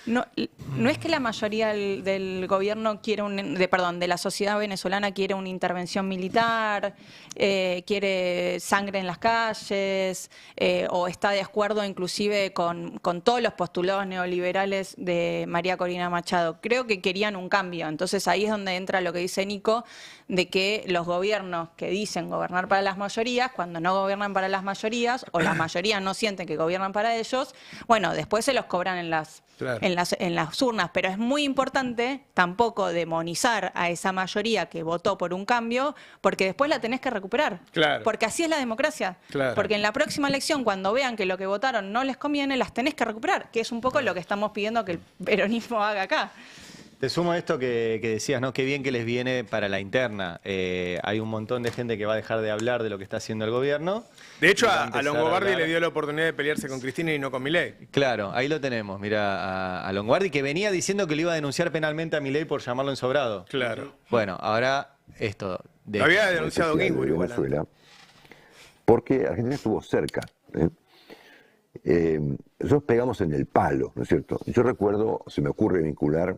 no es que la mayoría del gobierno quiere de la sociedad venezolana quiere una intervención militar, quiere sangre en las calles, o está de acuerdo inclusive con todos los postulados neoliberales de María Corina Machado. Creo que querían un cambio. Entonces ahí es donde entra lo que dice Nico, de que los gobiernos que dicen gobernar para las mayorías, cuando no gobiernan para las mayorías, o las mayorías no sienten que gobiernan para ellos, bueno, después se los cobran en las urnas, pero es muy importante tampoco demonizar a esa mayoría que votó por un cambio, porque después la tenés que recuperar. Claro. Porque así es la democracia. Claro. Porque en la próxima elección, cuando vean que lo que votaron no les conviene, las tenés que recuperar, que es un poco lo que estamos pidiendo que el peronismo haga acá. Te sumo esto que decías, ¿no? Qué bien que les viene para la interna. Hay un montón de gente que va a dejar de hablar de lo que está haciendo el gobierno. De hecho, Va a a empezar Longobardi hablar. le dio la oportunidad de pelearse con Cristina y no con Milei. Claro, ahí lo tenemos. Mira a Longobardi, que venía diciendo que le iba a denunciar penalmente a Milei por llamarlo ensobrado. Claro. Bueno, ahora esto. Lo había denunciado Ginsburg igual. Venezuela, porque Argentina estuvo cerca. Nosotros pegamos en el palo, ¿no es cierto? Yo recuerdo, se me ocurre vincular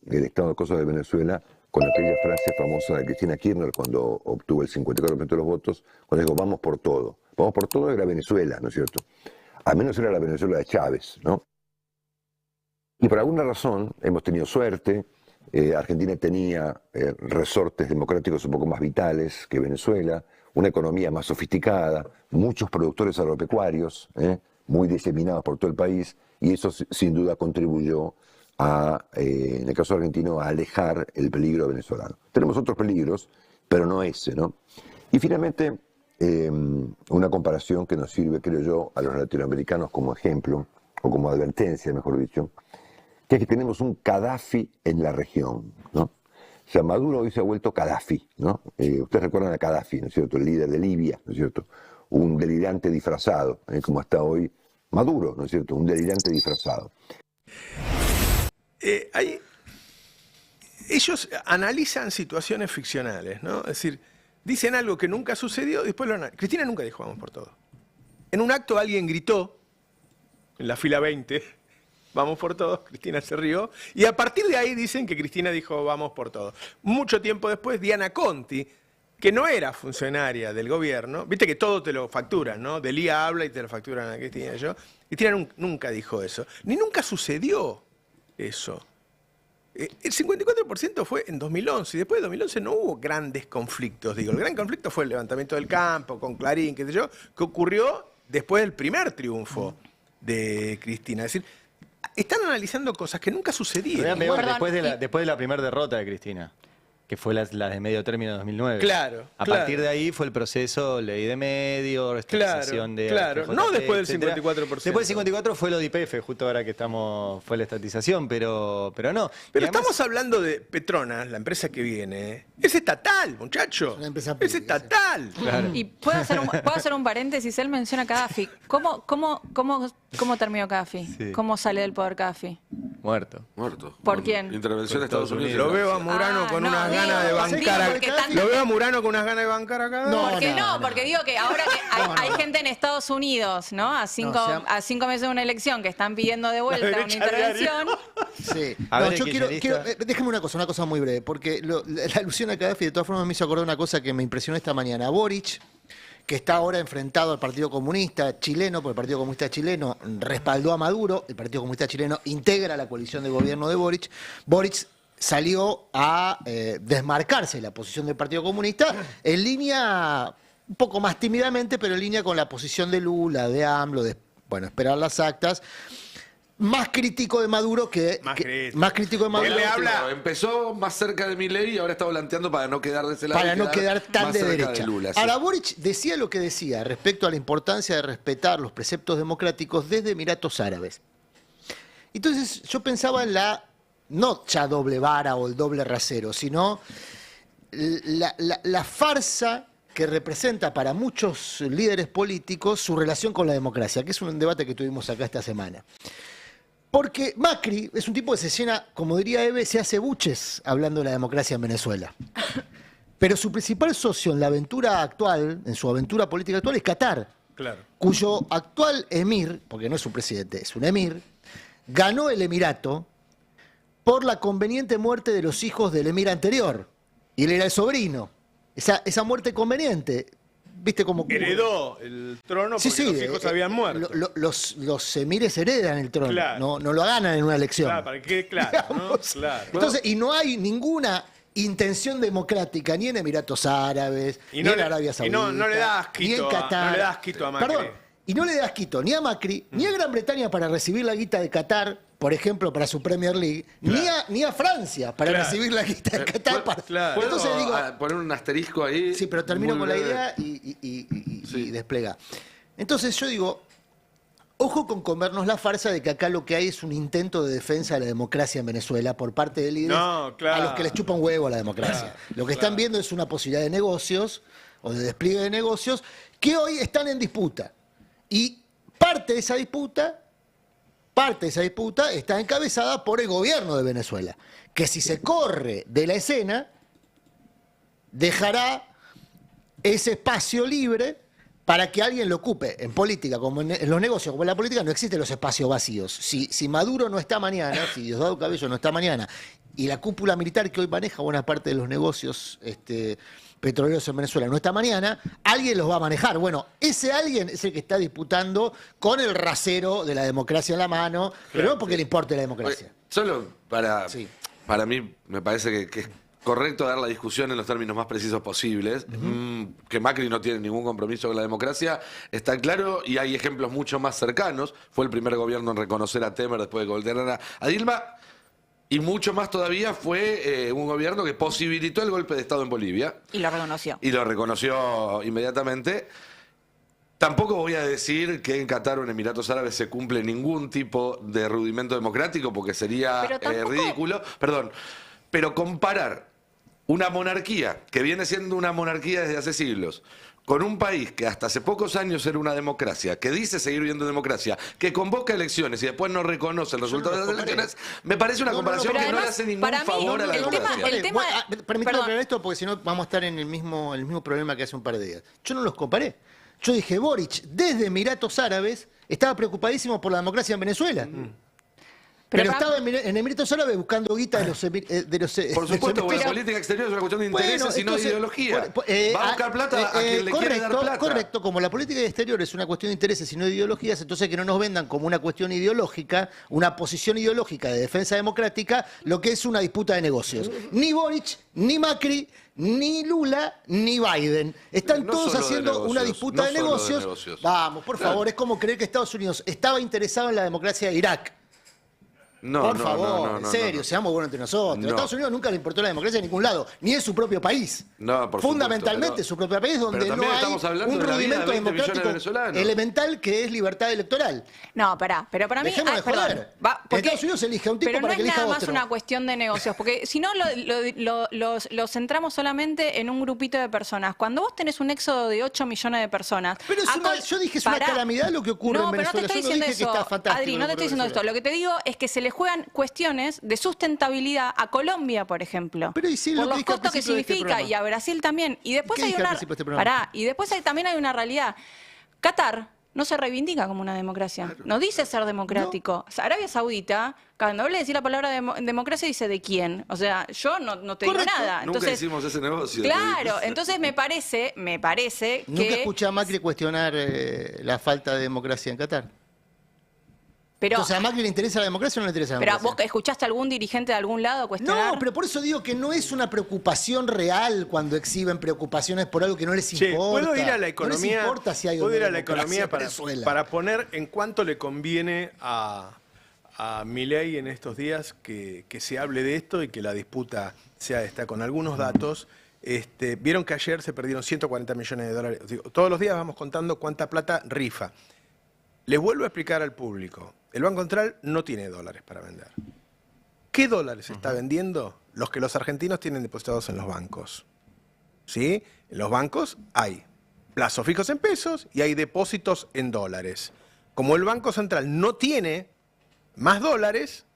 el estado de cosas de Venezuela con aquella frase famosa de Cristina Kirchner cuando obtuvo el 54% de los votos, cuando dijo, vamos por todo. Vamos por todo era Venezuela, ¿no es cierto? Al menos era la Venezuela de Chávez, ¿no? Y por alguna razón hemos tenido suerte. Argentina tenía resortes democráticos un poco más vitales que Venezuela, una economía más sofisticada, muchos productores agropecuarios, muy diseminados por todo el país, y eso sin duda contribuyó a, en el caso argentino, a alejar el peligro venezolano. Tenemos otros peligros, pero no ese, ¿no? Y finalmente, una comparación que nos sirve, creo yo, a los latinoamericanos como ejemplo, o como advertencia, mejor dicho, que es que tenemos un Gaddafi en la región, ¿no? O sea, Maduro hoy se ha vuelto Gaddafi, ¿no? Ustedes recuerdan a Gaddafi, ¿no es cierto? El líder de Libia, ¿no es cierto? Un delirante disfrazado, como está hoy Maduro, ¿no es cierto? Un delirante disfrazado. Ellos analizan situaciones ficcionales, ¿no? Es decir, dicen algo que nunca sucedió y después lo analizan. Cristina nunca dijo vamos por todo. En un acto alguien gritó, en la fila 20, vamos por todo, Cristina se rió, y a partir de ahí dicen que Cristina dijo vamos por todo. Mucho tiempo después, Diana Conti, que no era funcionaria del gobierno, viste que todo te lo facturan, ¿no? Delía habla y te lo facturan a Cristina y yo. Cristina nunca dijo eso, ni nunca sucedió eso. El 54% fue en 2011, y después de 2011 no hubo grandes conflictos. Digo, el gran conflicto fue el levantamiento del campo, con Clarín, qué sé yo, que ocurrió después del primer triunfo de Cristina. Es decir, están analizando cosas que nunca sucedieron. Después de la primera derrota de Cristina. que fue la de medio término de 2009. Claro, A claro. partir de ahí fue el proceso ley de medio, estatización de claro. FJP, No después del etcétera. 54%. Después del 54 fue lo de YPF, justo ahora que fue la estatización, pero no. Pero Y además- estamos hablando de Petronas, la empresa que viene. Es estatal, muchacho. una empresa Es pública, estatal. Claro. Y puedo hacer un paréntesis, él menciona a Gaddafi. ¿Cómo terminó Gaddafi? Sí. ¿Cómo sale del poder Gaddafi? Muerto. Muerto. ¿Por Con quién? Intervención de Estados Unidos. Lo veo a Murano con no, unas digo, ganas de digo, bancar porque acá. tan- Lo veo a Murano con unas ganas de bancar acá. No, ¿Por qué no? no. Porque digo que ahora que hay gente en Estados Unidos, ¿no? A 5 meses de una elección que están pidiendo de vuelta una derecha diario. intervención. Sí. A No, ver, yo el quiero, kirchnerista. déjeme una cosa muy breve, porque la alusión a Gaddafi de todas formas me hizo acordar una cosa que me impresionó esta mañana. Boric, que está ahora enfrentado al Partido Comunista chileno, porque el Partido Comunista chileno respaldó a Maduro, el Partido Comunista chileno integra la coalición de gobierno de Boric. Boric salió a desmarcarse de la posición del Partido Comunista en línea, un poco más tímidamente, pero en línea con la posición de Lula, de AMLO, de esperar las actas. Más crítico de Maduro que... Más crítico. más crítico de Maduro. Él le que- habla- Pero empezó más cerca de Milei y ahora está volanteando para no quedar de ese lado. para y no quedar tan más de cerca derecha. Lula, sí. Ahora, Boric decía lo que decía respecto a la importancia de respetar los preceptos democráticos desde Emiratos Árabes. Entonces yo pensaba en no ya doble vara o el doble rasero, sino la farsa que representa para muchos líderes políticos su relación con la democracia, que es un debate que tuvimos acá esta semana. Porque Macri es un tipo que se llena, como diría Eve, se hace buches hablando de la democracia en Venezuela. Pero su principal socio en la aventura actual, en su aventura política actual, es Qatar, Claro. cuyo actual emir, porque no es un presidente, es un emir, ganó el emirato por la conveniente muerte de los hijos del emir anterior. Y él era el sobrino. Esa muerte conveniente, ¿viste cómo? Heredó el trono porque Sí, los hijos habían muerto. Los emires heredan el trono, Claro. no lo ganan en una elección. Claro, para que quede claro, ¿no? Digamos. Claro. Entonces, y no hay ninguna intención democrática ni en Emiratos Árabes, Y ni no en le- Arabia y Saudita, no le da ni en asquito Qatar. no le da asquito a Macri. Perdón, y no le da asquito ni a Macri, ni a Gran Bretaña para recibir la guita de Qatar, por ejemplo, para su Premier League, ni a Francia para Claro. recibir la guita de Qatar. claro. ¿Puedo Entonces digo, poner un asterisco ahí? sí, pero termino Muy con la breve. idea y Sí. desplega. Entonces yo digo, ojo con comernos la farsa de que acá lo que hay es un intento de defensa de la democracia en Venezuela por parte de líderes No, claro. a los que les chupa un huevo a la democracia. Lo que están viendo es una posibilidad de negocios o de despliegue de negocios que hoy están en disputa. Y parte de esa disputa está encabezada por el gobierno de Venezuela, que si se corre de la escena, dejará ese espacio libre para que alguien lo ocupe. En política, como en los negocios, como en la política, no existen los espacios vacíos. Si Maduro no está mañana, si Diosdado Cabello no está mañana, y la cúpula militar que hoy maneja buena parte de los negocios petroleros en Venezuela no está mañana, alguien los va a manejar. Bueno, ese alguien es el que está disputando con el rasero de la democracia en la mano, pero no porque le importe la democracia. Oye, solo Sí. para mí me parece que es correcto dar la discusión en los términos más precisos posibles. Que Macri no tiene ningún compromiso con la democracia está claro y hay ejemplos mucho más cercanos. Fue el primer gobierno en reconocer a Temer después de gobernar a Dilma. Y mucho más todavía fue un gobierno que posibilitó el golpe de Estado en Bolivia. Y lo reconoció. Y lo reconoció inmediatamente. Tampoco voy a decir que en Qatar o en Emiratos Árabes se cumple ningún tipo de rudimento democrático porque sería Pero tampoco- ridículo. Perdón. Pero comparar una monarquía, que viene siendo una monarquía desde hace siglos, con un país que hasta hace pocos años era una democracia, que dice seguir viendo democracia, que convoca elecciones y después no reconoce el resultado de las elecciones, me parece una comparación pero que no le además, hace ningún para mí, favor a la el tema- democracia. el tema- Permítame perdón. aclarar esto porque si no vamos a estar en el mismo problema que hace un par de días. Yo no los comparé. Yo dije, Boric, desde Emiratos Árabes, estaba preocupadísimo por la democracia en Venezuela. Pero acá- estaba en Emiratos Árabes buscando guita de los... Por supuesto, porque la Pero- política exterior es una cuestión de intereses y no de entonces, ideología. bueno, Va a buscar plata a quien le quiere dar plata. Correcto, como la política exterior es una cuestión de intereses y no de ideologías, entonces que no nos vendan como una cuestión ideológica, una posición ideológica de defensa democrática, lo que es una disputa de negocios. Ni Boric, ni Macri, ni Lula, ni Biden. Están No todos solo de haciendo negocios, una disputa no de solo de negocios. negocios. Vamos, por favor, es como creer que Estados Unidos estaba interesado en la democracia de Irak. Por favor, en serio, seamos buenos entre nosotros. A Estados Unidos nunca le importó la democracia en ningún lado, ni en su propio país. No, por Fundamentalmente supuesto, su propio país, donde pero no también hay estamos hablando un de la vida de rudimento 20 millones de democrático venezolanos. elemental que es libertad electoral. No, pero para mí... Dejemos de joder. En Estados Unidos elige a un tipo pero para no que es elija nada a más otro. una cuestión de negocios, porque si no lo centramos solamente en un grupito de personas. Cuando vos tenés un éxodo de 8 millones de personas... Pero yo dije, es una calamidad lo que ocurre en Venezuela. No, pero no te estoy Yo no diciendo dije eso, que está fantástico Adri, no lo te que estoy diciendo ocurre en esto. Lo que te digo es que se le juegan cuestiones de sustentabilidad a Colombia, por ejemplo. Pero y sí, por lo que los dije al costos que principio de este significa, programa. y a Brasil también. Y después ¿Qué hay dije al una... principio de este programa? Y después también hay una realidad. Qatar no se reivindica como una democracia. No dice ser democrático. O sea, Arabia Saudita, cuando habla de decir la palabra democracia, dice ¿de quién? O sea, yo no te digo nada. Nunca Entonces, hicimos ese negocio. claro, entonces me parece Nunca que... escuché a Macri cuestionar la falta de democracia en Qatar. Pero, Entonces, ¿a Macri le interesa la democracia o no le interesa la pero democracia? ¿vos escuchaste a algún dirigente de algún lado cuestionar? No, pero por eso digo que no es una preocupación real cuando exhiben preocupaciones por algo que no les Che, importa. ¿puedo ir a la No economía? les importa si hay ¿Puedo ir a la democracia economía en Venezuela? para poner en cuánto le conviene a Milei en estos días que se hable de esto y que la disputa sea esta? Con algunos datos. Vieron que ayer se perdieron 140 millones de dólares. Digo, todos los días vamos contando cuánta plata rifa. Les vuelvo a explicar al público. El Banco Central no tiene dólares para vender. ¿Qué dólares está vendiendo? Los que los argentinos tienen depositados en los bancos. ¿Sí? En los bancos hay plazos fijos en pesos y hay depósitos en dólares. Como el Banco Central no tiene más dólares,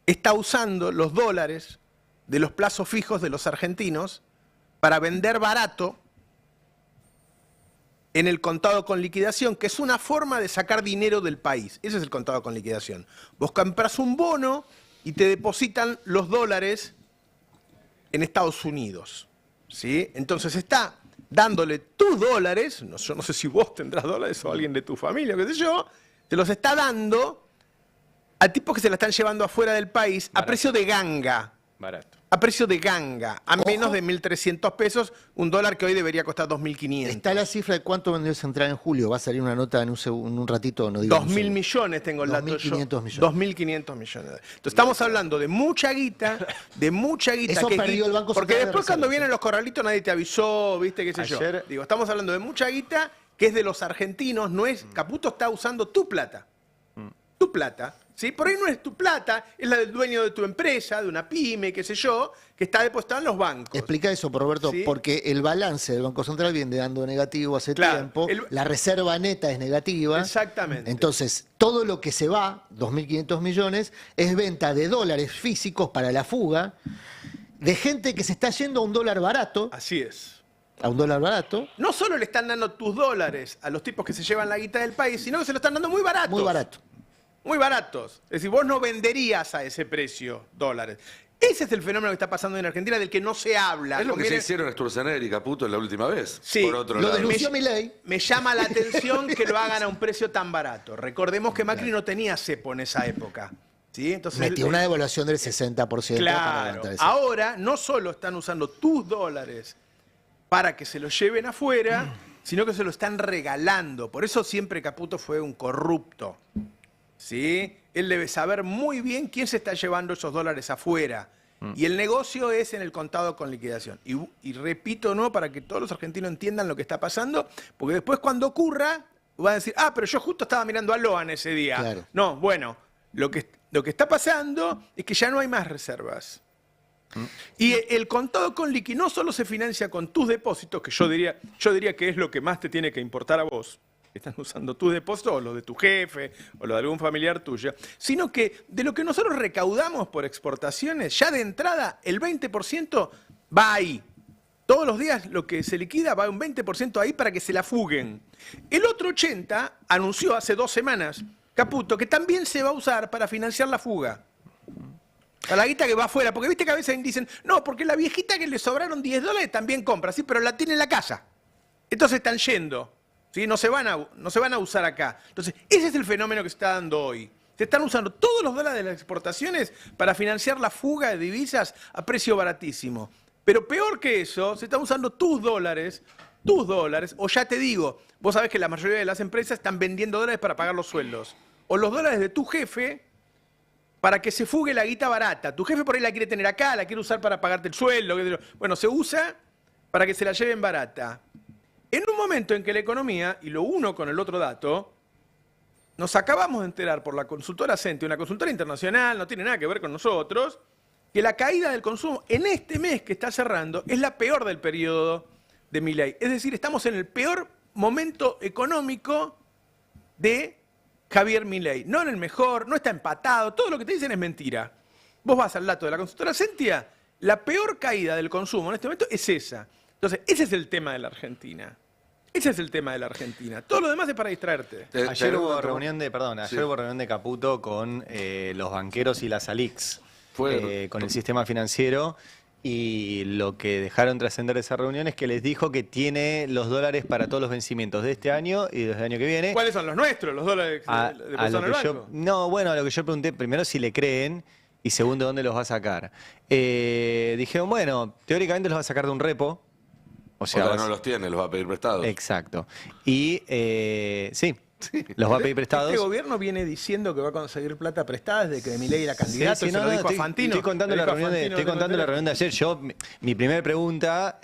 está usando los dólares de los plazos fijos de los argentinos para vender barato en el contado con liquidación, que es una forma de sacar dinero del país. Ese es el contado con liquidación. Vos compras un bono y te depositan los dólares en Estados Unidos. ¿Sí? Entonces está dándole tus dólares, yo no sé si vos tendrás dólares o alguien de tu familia, qué sé yo, te los está dando a tipos que se la están llevando afuera del país a precio de ganga. Barato. A precio de ganga, a menos de 1.300 pesos, un dólar que hoy debería costar 2.500. Está la cifra de cuánto vendió Central en julio. Va a salir una nota en un ratito, no digo. 2.000 millones tengo el dato yo. 2.500 millones. 2.500 millones. Entonces estamos hablando de mucha guita, Eso perdió el Banco porque Central de después cuando Reservas. vienen los corralitos nadie te avisó, viste, qué sé yo. Digo, estamos hablando de mucha guita que es de los argentinos, no es, Caputo está usando tu plata. Tu plata. ¿Sí? Por ahí no es tu plata, es la del dueño de tu empresa, de una pyme, qué sé yo, que está depositada en los bancos. Explica eso, Roberto, ¿Sí? porque el balance del Banco Central viene dando negativo hace Claro, tiempo, la reserva neta es negativa. Exactamente. Entonces, todo lo que se va, 2.500 millones, es venta de dólares físicos para la fuga, de gente que se está yendo a un dólar barato. Así es. A un dólar barato. No solo le están dando tus dólares a los tipos que se llevan la guita del país, sino que se lo están dando muy baratos. Muy barato. Muy baratos. Es decir, vos no venderías a ese precio dólares. Ese es el fenómeno que está pasando en Argentina, del que no se habla. Es lo que Porque se hicieron Sturzenegger y Caputo la última vez. Sí, por otro lo lado. denunció Milei. Me llama la atención que lo hagan a un precio tan barato. Recordemos que Macri no tenía cepo en esa época. ¿Sí? Entonces, Metió una devaluación del 60% para claro. levantar eso. Ahora no solo están usando tus dólares para que se los lleven afuera, sino que se lo están regalando. Por eso siempre Caputo fue un corrupto. ¿Sí? Él debe saber muy bien quién se está llevando esos dólares afuera. Y el negocio es en el contado con liquidación. Y repito, ¿no? Para que todos los argentinos entiendan lo que está pasando, porque después cuando ocurra, van a decir, pero yo justo estaba mirando a Loan ese día. Claro. No, bueno, lo que está pasando es que ya no hay más reservas. Y el contado con liqui no solo se financia con tus depósitos, que yo diría que es lo que más te tiene que importar a vos, que están usando tus depósitos, o los de tu jefe, o los de algún familiar tuyo, sino que de lo que nosotros recaudamos por exportaciones, ya de entrada el 20% va ahí. Todos los días lo que se liquida va un 20% ahí para que se la fuguen. El otro 80% anunció hace 2 semanas, Caputo, que también se va a usar para financiar la fuga. Para la guita que va afuera, porque viste que a veces dicen, no, porque la viejita que le sobraron $10 también compra, sí, pero la tiene en la casa. Entonces están yendo, ¿sí? No se van a usar acá. Entonces, ese es el fenómeno que se está dando hoy. Se están usando todos los dólares de las exportaciones para financiar la fuga de divisas a precio baratísimo. Pero peor que eso, se están usando tus dólares, o ya te digo, vos sabés que la mayoría de las empresas están vendiendo dólares para pagar los sueldos. O los dólares de tu jefe para que se fugue la guita barata. Tu jefe por ahí la quiere tener acá, la quiere usar para pagarte el sueldo. Bueno, se usa para que se la lleven barata. En un momento en que la economía, y lo uno con el otro dato, nos acabamos de enterar por la consultora Centi, una consultora internacional, no tiene nada que ver con nosotros, que la caída del consumo en este mes que está cerrando es la peor del periodo de Milei. Es decir, estamos en el peor momento económico de Javier Milei. No en el mejor, no está empatado, todo lo que te dicen es mentira. Vos vas al dato de la consultora Sentia, la peor caída del consumo en este momento es esa. Entonces, ese es el tema de la Argentina. Ese es el tema de la Argentina. Todo lo demás es para distraerte. Ayer hubo reunión de Caputo con los banqueros y las ALICs, con el sistema financiero, y lo que dejaron trascender de esa reunión es que les dijo que tiene los dólares para todos los vencimientos de este año y del año que viene. ¿Cuáles son los nuestros, los dólares depositados en el banco? A lo que yo pregunté, primero si le creen y segundo dónde los va a sacar. Dijeron, bueno, teóricamente los va a sacar de un repo. O sea, no los tiene, los va a pedir prestados. Exacto. Y sí, los va a pedir prestados. Este gobierno viene diciendo que va a conseguir plata prestada desde que Milei era candidato. Sí, se lo dijo a Fantino. Estoy contando la reunión de ayer. Mi primera pregunta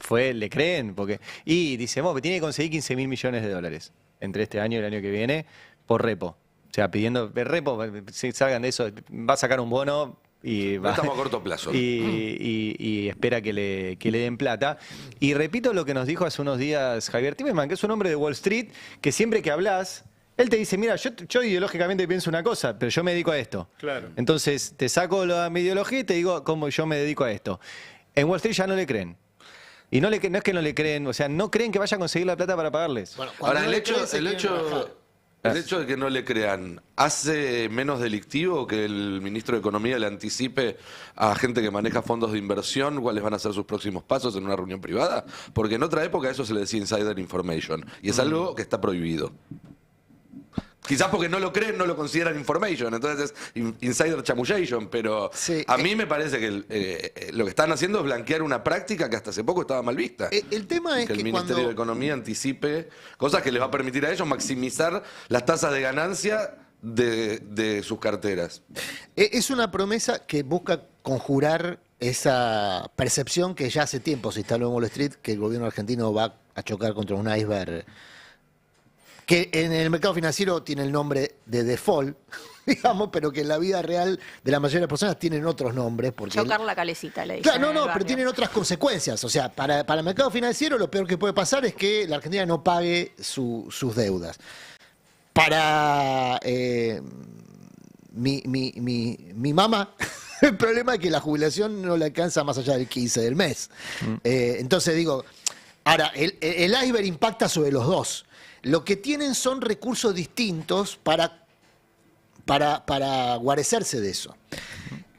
fue, ¿le creen? Y dice, tiene que conseguir 15.000 millones de dólares entre este año y el año que viene por repo. O sea, pidiendo repo, si salgan de eso, va a sacar un bono. No estamos a corto plazo. Y espera que le den plata. Y repito lo que nos dijo hace unos días Javier Timerman, que es un hombre de Wall Street, que siempre que hablas, él te dice, mira, yo ideológicamente pienso una cosa, pero yo me dedico a esto. Claro. Entonces te saco mi ideología y te digo cómo yo me dedico a esto. En Wall Street ya no le creen. Y no es que no le creen, o sea, no creen que vaya a conseguir la plata para pagarles. Bueno, ahora, el hecho de que no le crean, ¿hace menos delictivo que el ministro de Economía le anticipe a gente que maneja fondos de inversión cuáles van a ser sus próximos pasos en una reunión privada? Porque en otra época eso se le decía insider information, y es algo que está prohibido. Quizás porque no lo creen, no lo consideran information, entonces es insider chamullation, pero sí, a mí me parece que lo que están haciendo es blanquear una práctica que hasta hace poco estaba mal vista. El tema es que el Ministerio de Economía anticipe cosas que les va a permitir a ellos maximizar las tasas de ganancia de sus carteras. Es una promesa que busca conjurar esa percepción que ya hace tiempo se instaló en Wall Street, que el gobierno argentino va a chocar contra un iceberg que en el mercado financiero tiene el nombre de default, digamos, pero que en la vida real de la mayoría de las personas tienen otros nombres. Chocar la calecita, le dicen. Claro, pero tienen otras consecuencias. O sea, para el mercado financiero lo peor que puede pasar es que la Argentina no pague sus deudas. Para mi mamá, el problema es que la jubilación no le alcanza más allá del 15 del mes. Entonces digo, ahora, el iceberg impacta sobre los dos. Lo que tienen son recursos distintos para guarecerse de eso.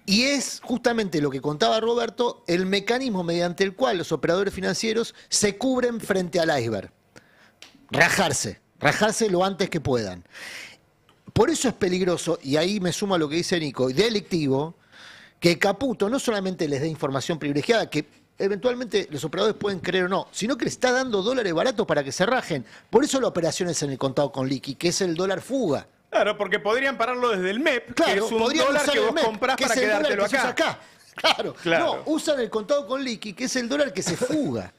Y es justamente lo que contaba Roberto, el mecanismo mediante el cual los operadores financieros se cubren frente al iceberg. Rajarse lo antes que puedan. Por eso es peligroso, y ahí me sumo a lo que dice Nico, y delictivo, que Caputo no solamente les dé información privilegiada, que eventualmente los operadores pueden creer o no, sino que le está dando dólares baratos para que se rajen. Por eso la operación es en el contado con liqui, que es el dólar fuga. Claro, porque podrían pararlo desde el MEP, claro, que es un dólar que vos comprás para quedártelo acá. Claro, no, usan el contado con liqui, que es el dólar que se fuga.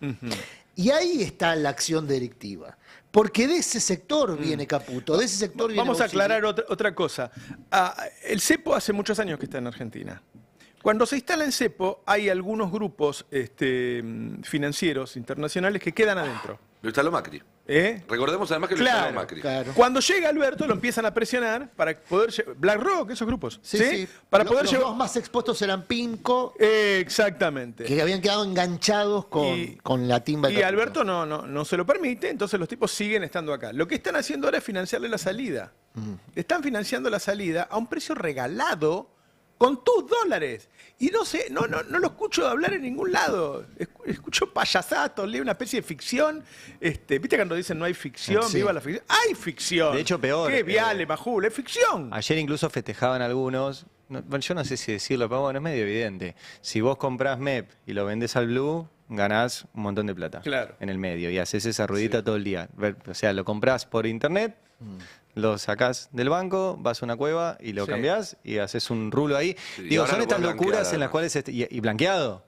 Y ahí está la acción delictiva. Porque de ese sector viene Caputo, de ese sector viene Vamos a aclarar otra cosa. El cepo hace muchos años que está en Argentina. Cuando se instala en cepo, hay algunos grupos financieros internacionales que quedan adentro. Lo instaló Macri. Recordemos además que lo instaló Macri. Claro. Cuando llega Alberto lo empiezan a presionar para poder... BlackRock, esos grupos. Sí. Para poder los dos más expuestos eran Pinco. Exactamente. Que habían quedado enganchados con la timba. Y Alberto no se lo permite, entonces los tipos siguen estando acá. Lo que están haciendo ahora es financiarle la salida. Están financiando la salida a un precio regalado con tus dólares. Y no sé, no lo escucho hablar en ningún lado. Escucho payasatos, leo una especie de ficción. ¿Viste cuando dicen no hay ficción? Sí. Viva la ficción. ¡Hay ficción! De hecho, peor. ¡Qué Viale, Majul! ¡Es ficción! Ayer incluso festejaban algunos. Yo no sé si decirlo, pero bueno, es medio evidente. Si vos comprás MEP y lo vendés al Blue, ganás un montón de plata. Claro. En el medio. Y haces esa ruidita todo el día. O sea, lo comprás por internet, Lo sacás del banco, vas a una cueva y lo Sí. cambiás y haces un rulo ahí. Sí, y Digo, ahora son lo estas puedes locuras blanquear, en las cuales... Y blanqueado.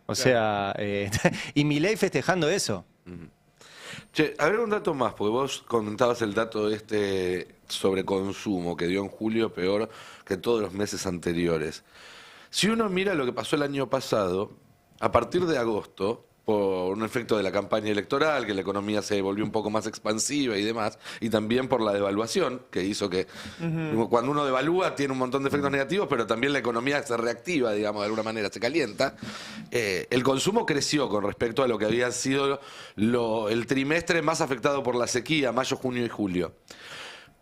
O sea, y Milei festejando eso. Che, a ver un dato más, porque vos comentabas el dato sobre consumo que dio en julio peor que todos los meses anteriores. Si uno mira lo que pasó el año pasado, a partir de agosto, por un efecto de la campaña electoral, que la economía se volvió un poco más expansiva y demás, y también por la devaluación, que hizo que cuando uno devalúa tiene un montón de efectos negativos, pero también la economía se reactiva, digamos, de alguna manera, se calienta. El consumo creció con respecto a lo que había sido el trimestre más afectado por la sequía, mayo, junio y julio.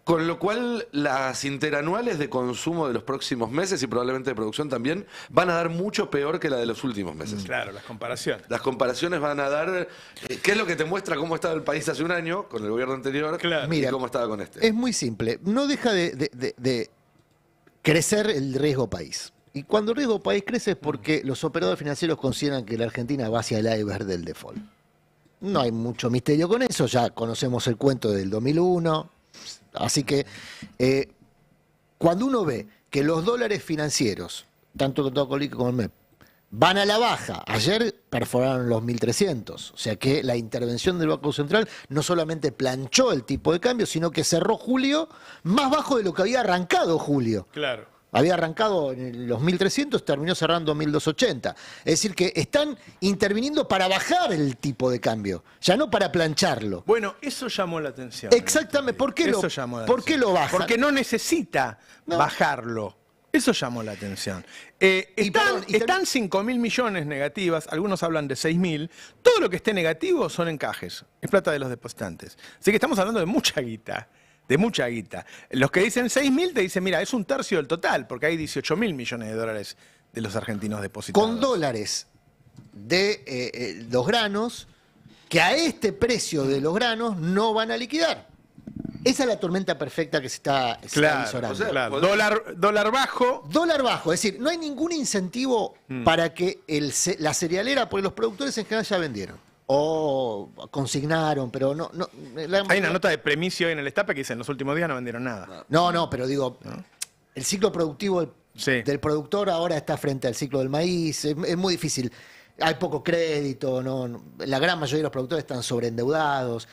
Con lo cual, las interanuales de consumo de los próximos meses y probablemente de producción también van a dar mucho peor que la de los últimos meses. Claro, las comparaciones. Las comparaciones van a dar... ¿Qué es lo que te muestra cómo estaba el país hace un año con el gobierno anterior y Mira, cómo estaba con este? Es muy simple. No deja de crecer el riesgo país. Y cuando el riesgo país crece es porque los operadores financieros consideran que la Argentina va hacia el iceberg del default. No hay mucho misterio con eso. Ya conocemos el cuento del 2001. Así que cuando uno ve que los dólares financieros, tanto con todo Colic como el MEP, van a la baja, ayer perforaron los 1.300, o sea que la intervención del Banco Central no solamente planchó el tipo de cambio, sino que cerró julio más bajo de lo que había arrancado julio. Claro. Había arrancado en los 1.300, terminó cerrando 1.280. Es decir, que están interviniendo para bajar el tipo de cambio, ya no para plancharlo. Bueno, eso llamó la atención. Exactamente. ¿Por qué Eso lo, llamó la ¿por qué atención. lo bajan? Porque no necesita bajarlo. Eso llamó la atención. Están 5.000 millones negativas, algunos hablan de 6.000. Todo lo que esté negativo son encajes, es plata de los depositantes. Así que estamos hablando de mucha guita. De mucha guita. Los que dicen 6.000 te dicen, mira, es un tercio del total, porque hay 18.000 millones de dólares de los argentinos depositados. Con dólares de los granos, que a este precio de los granos no van a liquidar. Esa es la tormenta perfecta que se está visorando. o sea, Claro. Dólar bajo. Dólar bajo, es decir, no hay ningún incentivo para que la cerealera, porque los productores en general ya vendieron. O consignaron, pero no. Hay una nota de Premicio en el Estape que dice en los últimos días no vendieron nada. No, pero digo, el ciclo productivo del productor ahora está frente al ciclo del maíz, es muy difícil. Hay poco crédito, la gran mayoría de los productores están sobreendeudados.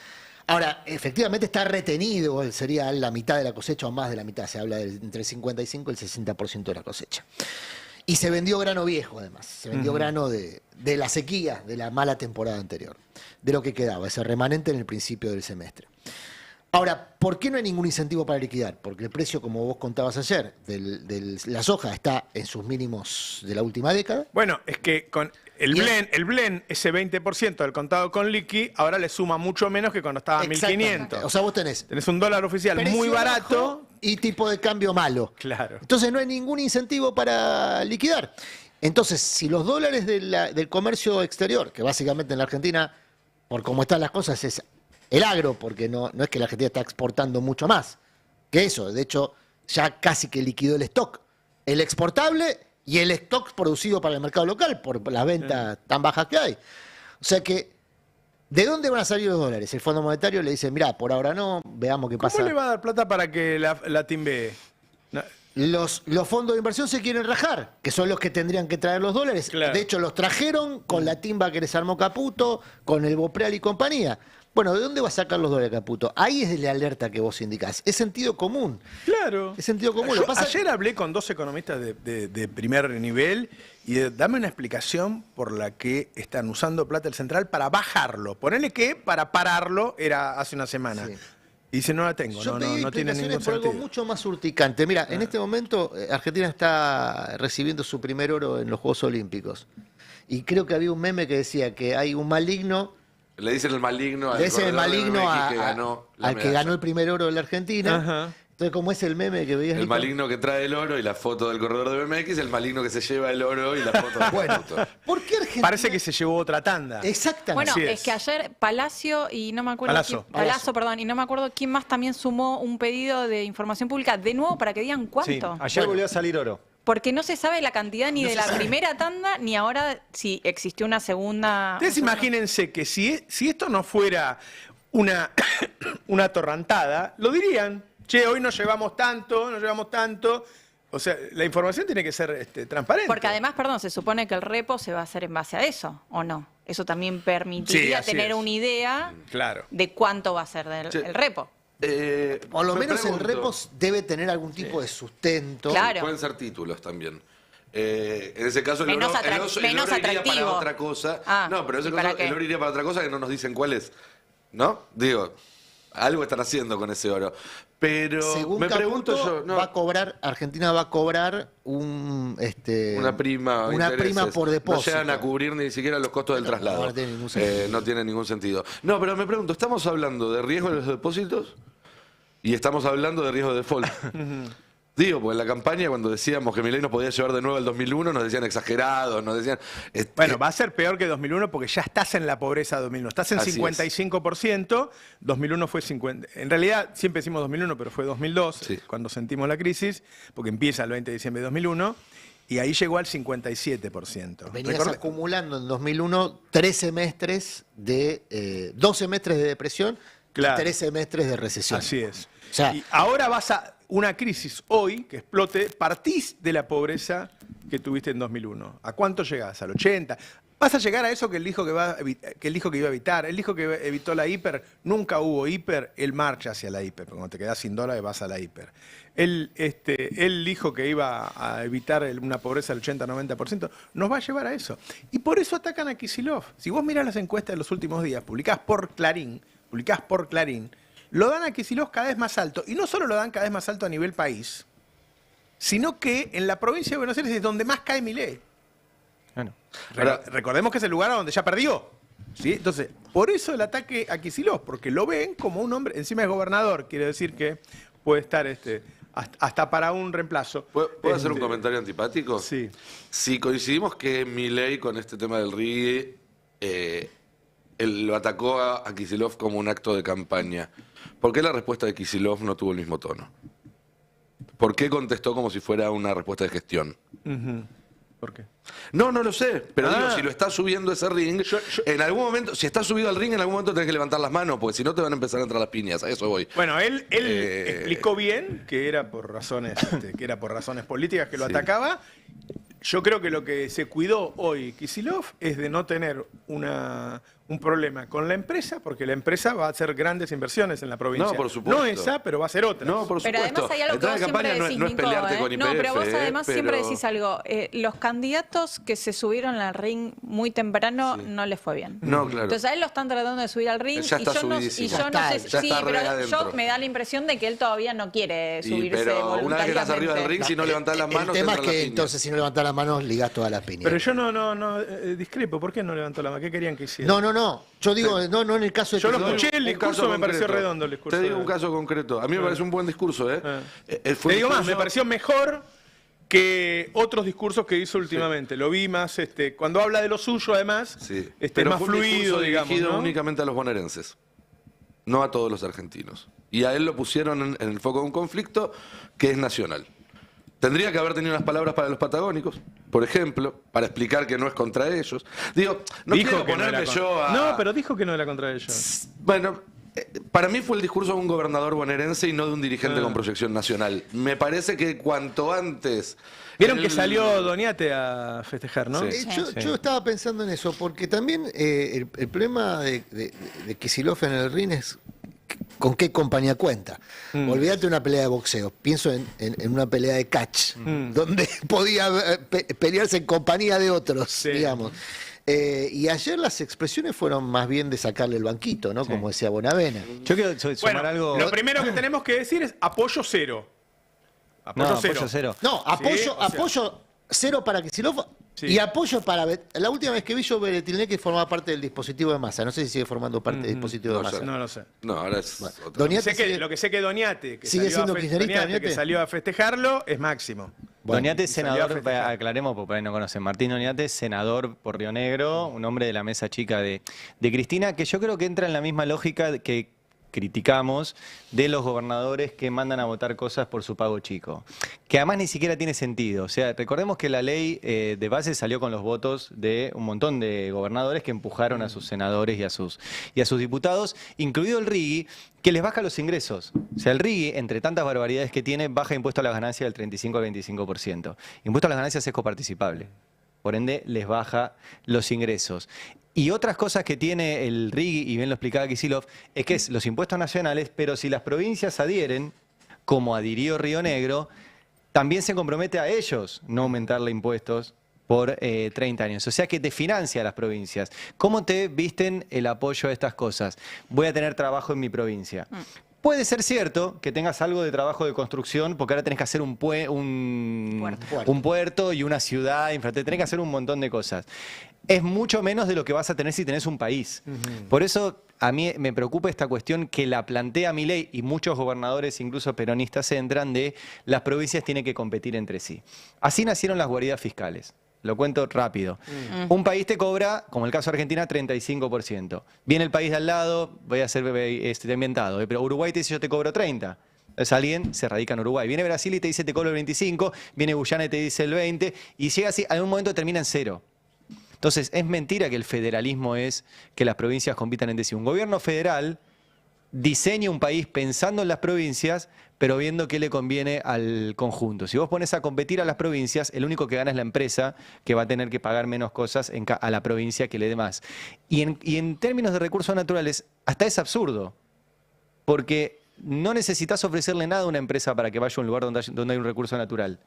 Ahora, efectivamente está retenido, sería la mitad de la cosecha o más de la mitad, se habla de entre el 55 y el 60% de la cosecha. Y se vendió grano viejo, además. Se vendió grano de la sequía, de la mala temporada anterior, de lo que quedaba, ese remanente en el principio del semestre. Ahora, ¿por qué no hay ningún incentivo para liquidar? Porque el precio, como vos contabas ayer, de la soja está en sus mínimos de la última década. Bueno, es que con el blend, ese 20% del contado con liqui, ahora le suma mucho menos que cuando estaba a 1.500. O sea, vos tenés un dólar oficial precio muy barato bajo y tipo de cambio malo. Claro. Entonces no hay ningún incentivo para liquidar. Entonces, si los dólares del comercio exterior, que básicamente en la Argentina, por cómo están las cosas, es el agro, porque no es que la Argentina está exportando mucho más que eso. De hecho, ya casi que liquidó el stock. El exportable y el stock producido para el mercado local por las ventas tan bajas que hay. O sea que, ¿de dónde van a salir los dólares? El Fondo Monetario le dice, mirá, por ahora no, veamos qué pasa. ¿Cómo le va a dar plata para que la timbee? No. Los fondos de inversión se quieren rajar, que son los que tendrían que traer los dólares. Claro. De hecho, los trajeron con la timba que les armó Caputo, con el Bopreal y compañía. Bueno, ¿de dónde va a sacar los dólares Caputo? Ahí es de la alerta que vos indicás. Es sentido común. Claro. Es sentido común. Yo Lo que pasa ayer hablé con 2 economistas de primer nivel y dame una explicación por la que están usando plata del central para bajarlo. Ponele que para pararlo era hace una semana. Sí. Y dice, no la tengo, Yo pedí no tiene explicaciones ningún por algo sentido. mucho más urticante. Mira, en este momento Argentina está recibiendo su primer oro en los Juegos Olímpicos. Y creo que había un meme que decía que hay un maligno. Le dicen el maligno al Le dicen el corredor de maligno BMX que ganó la al que medalla. ganó el primer oro de la Argentina. Ajá. Entonces, como es el meme que veías. El Nico? maligno que trae el oro y la foto del corredor de BMX, el maligno que se lleva el oro y la foto del Bueno, Caputo. ¿por qué Argentina? Parece que se llevó otra tanda. Exactamente. Bueno, Así es que ayer Palacio y no me acuerdo Palazzo. Palazzo, perdón, y no me acuerdo quién más también sumó un pedido de información pública de nuevo para que digan Sí, cuánto. ayer volvió a salir oro. Porque no se sabe la cantidad ni de la primera tanda ni ahora si existió una segunda. Ustedes imagínense que si esto no fuera una atorrantada, lo dirían. Che, hoy nos llevamos tanto, nos llevamos tanto. O sea, la información tiene que ser transparente. Porque además, perdón, se supone que el repo se va a hacer en base a eso, ¿o no? Eso también permitiría tener una idea de cuánto va a ser el repo. Por lo menos el repo debe tener algún tipo de sustento. Claro. Pueden ser títulos también. En ese caso, el menos oro iría para otra cosa. No, pero en ese caso, el oro iría para otra cosa que no nos dicen cuál es. ¿No? Digo, algo están haciendo con ese oro. Pero según me pregunto yo, Argentina va a cobrar una prima por depósito. No llegan a cubrir ni siquiera los costos del traslado. No tiene ningún sentido. No, pero me pregunto, ¿estamos hablando de riesgo de los depósitos? Y estamos hablando de riesgo de default. Digo, porque en la campaña cuando decíamos que Milei nos podía llevar de nuevo al 2001, nos decían exagerados, nos decían... Bueno, va a ser peor que 2001 porque ya estás en la pobreza de 2001. Estás en 55%, 2001 fue 50%. En realidad siempre decimos 2001, pero fue 2002, cuando sentimos la crisis, porque empieza el 20 de diciembre de 2001, y ahí llegó al 57%. Venías acumulando en 2001 2 semestres de depresión y 3 semestres de recesión. Así es. O sea, y ahora vas a una crisis hoy que explote, partís de la pobreza que tuviste en 2001. ¿A cuánto llegás? ¿Al 80? Vas a llegar a eso que él dijo que iba a evitar. Él dijo que evitó la hiper. Nunca hubo hiper. Él marcha hacia la hiper. Cuando te quedás sin dólares vas a la hiper. Él dijo que iba a evitar una pobreza del 80-90%. Nos va a llevar a eso. Y por eso atacan a Kicillof. Si vos mirás las encuestas de los últimos días, publicadas por Clarín, lo dan a Kicillof cada vez más alto. Y no solo lo dan cada vez más alto a nivel país, sino que en la provincia de Buenos Aires es donde más cae Milei. Bueno, recordemos que es el lugar donde ya perdió. ¿Sí? Entonces, por eso el ataque a Kicillof, porque lo ven como un hombre, encima es gobernador, quiere decir que puede estar hasta para un reemplazo. ¿Puedo hacer un comentario antipático? Sí. Si coincidimos que Milei con este tema del RIE él lo atacó a Kicillof como un acto de campaña, ¿por qué la respuesta de Kicillof no tuvo el mismo tono? ¿Por qué contestó como si fuera una respuesta de gestión? ¿Por qué? No lo sé, pero digo, si lo estás subiendo ese ring, en algún momento, si estás subido al ring, en algún momento tenés que levantar las manos, porque si no te van a empezar a entrar las piñas, a eso voy. Bueno, él explicó bien que era por razones, políticas que lo atacaba. Yo creo que lo que se cuidó hoy Kicillof es de no tener un problema con la empresa, porque la empresa va a hacer grandes inversiones en la provincia. No, por supuesto. No esa, pero va a hacer otra. No, por supuesto. Pero además hay algo que vos siempre decís, no es pelearte con YPF, no, pero vos además siempre decís algo. Los candidatos que se subieron al ring muy temprano no les fue bien. No, claro. Entonces a él lo están tratando de subir al ring ya está yo no sé, sí, pero yo me da la impresión de que él todavía no quiere subirse pero voluntariamente. una vez que estás arriba del ring, si no levantás las manos, el tema es que piñas. entonces si no levantás las manos ligás todas las piñas. Pero yo no discrepo. ¿Por qué no levantó la mano? ¿Qué querían que hiciera? No. Yo digo, no en el caso de... Yo lo escuché, el discurso me pareció redondo. El discurso te digo un caso concreto. A mí me parece un buen discurso. Te digo más, me pareció mejor que otros discursos que hizo últimamente. Lo vi más, cuando habla de lo suyo, además, pero más fue un fluido, digamos. Dirigido ¿no? únicamente a los bonaerenses, no a todos los argentinos. Y a él lo pusieron en el foco de un conflicto que es nacional. Tendría que haber tenido unas palabras para los patagónicos, por ejemplo, para explicar que no es contra ellos. Digo, no dijo quiero que ponerme yo a... No, pero dijo que no era contra ellos. Bueno, para mí fue el discurso de un gobernador bonaerense y no de un dirigente con proyección nacional. Me parece que cuanto antes... Vieron que salió Doñate a festejar, ¿no? Sí. Yo estaba pensando en eso, porque también el problema de Kicillof en el ring es con qué compañía cuenta. Olvídate de una pelea de boxeo, pienso en una pelea de catch, donde podía pelearse en compañía de otros, digamos. Y ayer las expresiones fueron más bien de sacarle el banquito, ¿no? Como decía Bonavena. Yo quiero sumar algo... Lo primero que tenemos que decir es apoyo cero. Apoyo cero. No, apoyo cero para Kicillof. Sí. Y apoyo para... La última vez que vi yo Beretilneque formaba parte del dispositivo de Massa. No sé si sigue formando parte del dispositivo de Massa. No lo sé. No, ahora es... Bueno, lo que sé que Doñate, que sigue siendo kirchnerista, Doñate, que salió a festejarlo, es Máximo. Bueno, Doñate es senador, aclaremos porque por ahí no conocen. Martín Doñate, senador por Río Negro, un hombre de la mesa chica de Cristina, que yo creo que entra en la misma lógica que criticamos de los gobernadores que mandan a votar cosas por su pago chico, que además ni siquiera tiene sentido. O sea, recordemos que la ley de base salió con los votos de un montón de gobernadores que empujaron a sus senadores y a sus diputados, incluido el RIGI, que les baja los ingresos. O sea, el RIGI, entre tantas barbaridades que tiene, baja impuesto a las ganancias del 35 al 25%. Impuesto a las ganancias es coparticipable. Por ende, les baja los ingresos. Y otras cosas que tiene el RIGI, y bien lo explicaba Kicillof, es que es los impuestos nacionales, pero si las provincias adhieren, como adhirió Río Negro, también se compromete a ellos no aumentarle impuestos por 30 años. O sea que te financia a las provincias. ¿Cómo te visten el apoyo a estas cosas? Voy a tener trabajo en mi provincia. Puede ser cierto que tengas algo de trabajo de construcción, porque ahora tenés que hacer un puerto y una ciudad, tenés que hacer un montón de cosas. Es mucho menos de lo que vas a tener si tenés un país. Por eso a mí me preocupa esta cuestión que la plantea Milei, y muchos gobernadores, incluso peronistas, entran de las provincias tienen que competir entre sí. Así nacieron las guaridas fiscales. Lo cuento rápido. Un país te cobra, como el caso de Argentina, 35%. Viene el país de al lado, voy a ser inventado, pero Uruguay te dice yo te cobro 30%. Entonces alguien se radica en Uruguay. Viene Brasil y te dice te cobro el 25%, viene Guyana y te dice el 20%, y llega así, en un momento termina en 0. Entonces es mentira que el federalismo es que las provincias compitan entre sí. Un gobierno federal diseña un país pensando en las provincias, pero viendo qué le conviene al conjunto. Si vos pones a competir a las provincias, el único que gana es la empresa, que va a tener que pagar menos cosas a la provincia que le dé más. Y en términos de recursos naturales, hasta es absurdo, porque no necesitas ofrecerle nada a una empresa para que vaya a un lugar donde hay un recurso natural.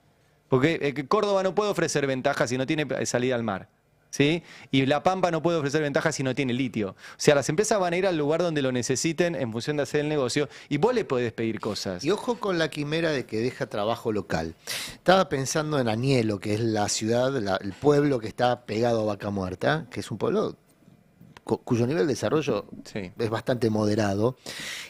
Porque Córdoba no puede ofrecer ventajas si no tiene salida al mar. ¿Sí? Y La Pampa no puede ofrecer ventajas si no tiene litio. O sea, las empresas van a ir al lugar donde lo necesiten en función de hacer el negocio, y vos le podés pedir cosas. Y ojo con la quimera de que deja trabajo local. Estaba pensando en Anielo, que es la ciudad, el pueblo que está pegado a Vaca Muerta, que es un pueblo cuyo nivel de desarrollo es bastante moderado.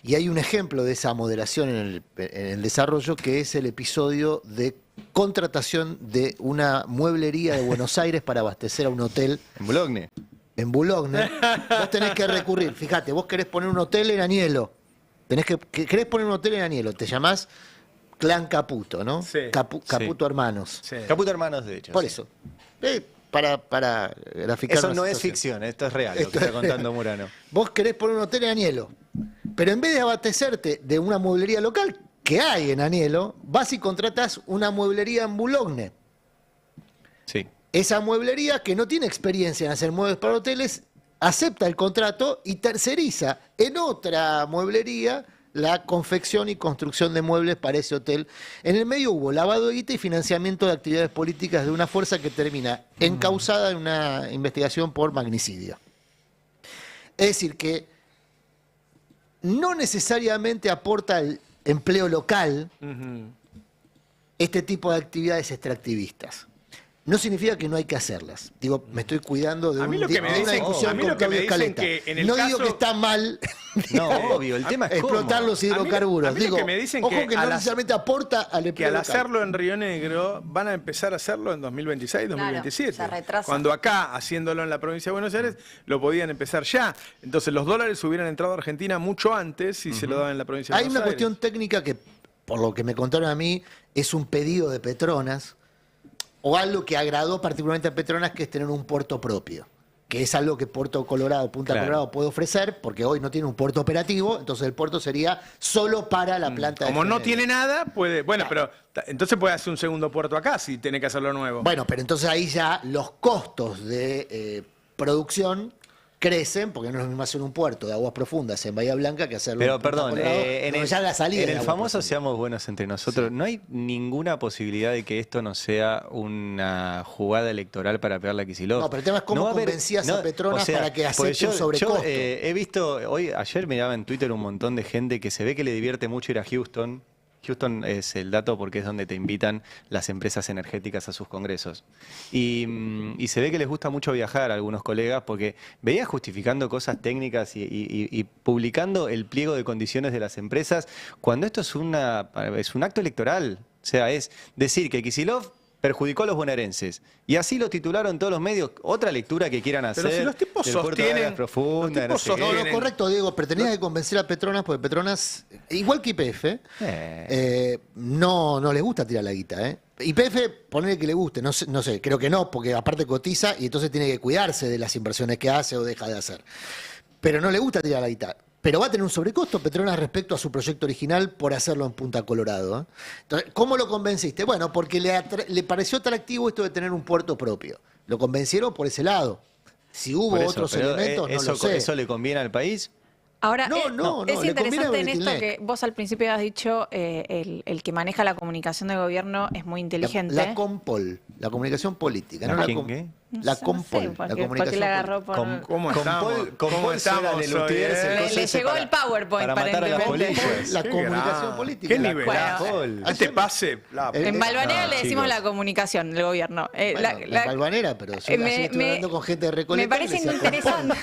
Y hay un ejemplo de esa moderación en el desarrollo, que es el episodio de contratación de una mueblería de Buenos Aires para abastecer a un hotel. En Boulogne. En Boulogne. Vos tenés que recurrir. Fíjate, vos querés poner un hotel en Anielo. Querés poner un hotel en Anielo. Te llamás Clan Caputo, ¿no? Sí. Caputo Hermanos. Sí. Caputo Hermanos, de hecho. Por eso. Para graficar. Eso no es ficción, esto es real, lo que está contando Murano. Vos querés poner un hotel en Anielo, pero en vez de abastecerte de una mueblería local que hay en Anielo, vas y contratás una mueblería en Boulogne. Sí. Esa mueblería, que no tiene experiencia en hacer muebles para hoteles, acepta el contrato y terceriza en otra mueblería la confección y construcción de muebles para ese hotel. En el medio hubo lavado de guita y financiamiento de actividades políticas de una fuerza que termina encausada en una investigación por magnicidio. Es decir, que no necesariamente aporta el empleo local este tipo de actividades extractivistas. No significa que no hay que hacerlas. Digo, me estoy cuidando de, A mí lo que me una dicen, discusión a mí con lo que me Claudio dicen Scaletta. que en el No caso, digo que está mal No, obvio, el tema es explotar los hidrocarburos. A mí lo Digo, que me dicen ojo que no al necesariamente aporta al que empleo al local. hacerlo en Río Negro van a empezar a hacerlo en 2026, 2027. se retrasa. Cuando acá, haciéndolo en la provincia de Buenos Aires, lo podían empezar ya. Entonces los dólares hubieran entrado a Argentina mucho antes si se lo daban en la provincia de Hay Buenos una Aires. cuestión técnica que, por lo que me contaron a mí, es un pedido de Petronas, o algo que agradó particularmente a Petronas, que es tener un puerto propio, que es algo que Puerto Colorado, Punta Colorado puede ofrecer, porque hoy no tiene un puerto operativo, entonces el puerto sería solo para la planta de Como no Geneve. tiene nada, puede... Bueno, pero entonces puede hacer un segundo puerto acá si tiene que hacerlo nuevo. Bueno, pero entonces ahí ya los costos de producción crecen, porque no es lo mismo hacer un puerto de aguas profundas en Bahía Blanca que hacerlo Pero en Punta perdón, Colorado, en donde ya la salida en de el aguas famoso profundas. seamos buenos entre nosotros, ¿no hay ninguna posibilidad de que esto no sea una jugada electoral para pegarle a Kicillof? No, pero el tema es cómo No va a haber- convencías a Petronas o sea, para que porque acepte un sobrecosto. he visto, ayer miraba en Twitter un montón de gente que se ve que le divierte mucho ir a Houston. Houston es el dato porque es donde te invitan las empresas energéticas a sus congresos. Y se ve que les gusta mucho viajar a algunos colegas porque veía justificando cosas técnicas y publicando el pliego de condiciones de las empresas cuando esto es un acto electoral. O sea, es decir que Kicillof perjudicó a los bonaerenses. Y así lo titularon todos los medios. Otra lectura que quieran hacer. Pero si los tipos del puerto de Áreas Profundas, los tipos no sé qué. No, correcto, Diego, pero tenías que convencer a Petronas, porque Petronas, igual que YPF, no les gusta tirar la guita, ¿eh? YPF, ponele que le guste, no sé, creo que no, porque aparte cotiza y entonces tiene que cuidarse de las inversiones que hace o deja de hacer. Pero no le gusta tirar la guita. Pero va a tener un sobrecosto Petronas respecto a su proyecto original por hacerlo en Punta Colorado, ¿eh? Entonces, ¿cómo lo convenciste? Bueno, porque le pareció atractivo esto de tener un puerto propio. Lo convencieron por ese lado. Si hubo Por eso, otros pero, elementos, no lo sé. ¿Eso le conviene al país? Ahora, No, es le conviene interesante a en esto Bretilnec. que vos al principio habías dicho, el que maneja la comunicación del gobierno es muy inteligente. La Compol, la comunicación política. No la ¿Qué? La Compol, la ¿Por qué comunicación le agarró política. por...? ¿Cómo estamos? ¿Cómo estamos Soy, Le llegó el PowerPoint, para matar a las aparentemente. polillas. La Qué comunicación gran- política. Qué La nivelazo. Compol. Este pase. En Balvanera le decimos chicos. la comunicación del gobierno. Bueno, la Balvanera, pero yo así estoy hablando con gente de Recoleta. Me parece y le decía interesante.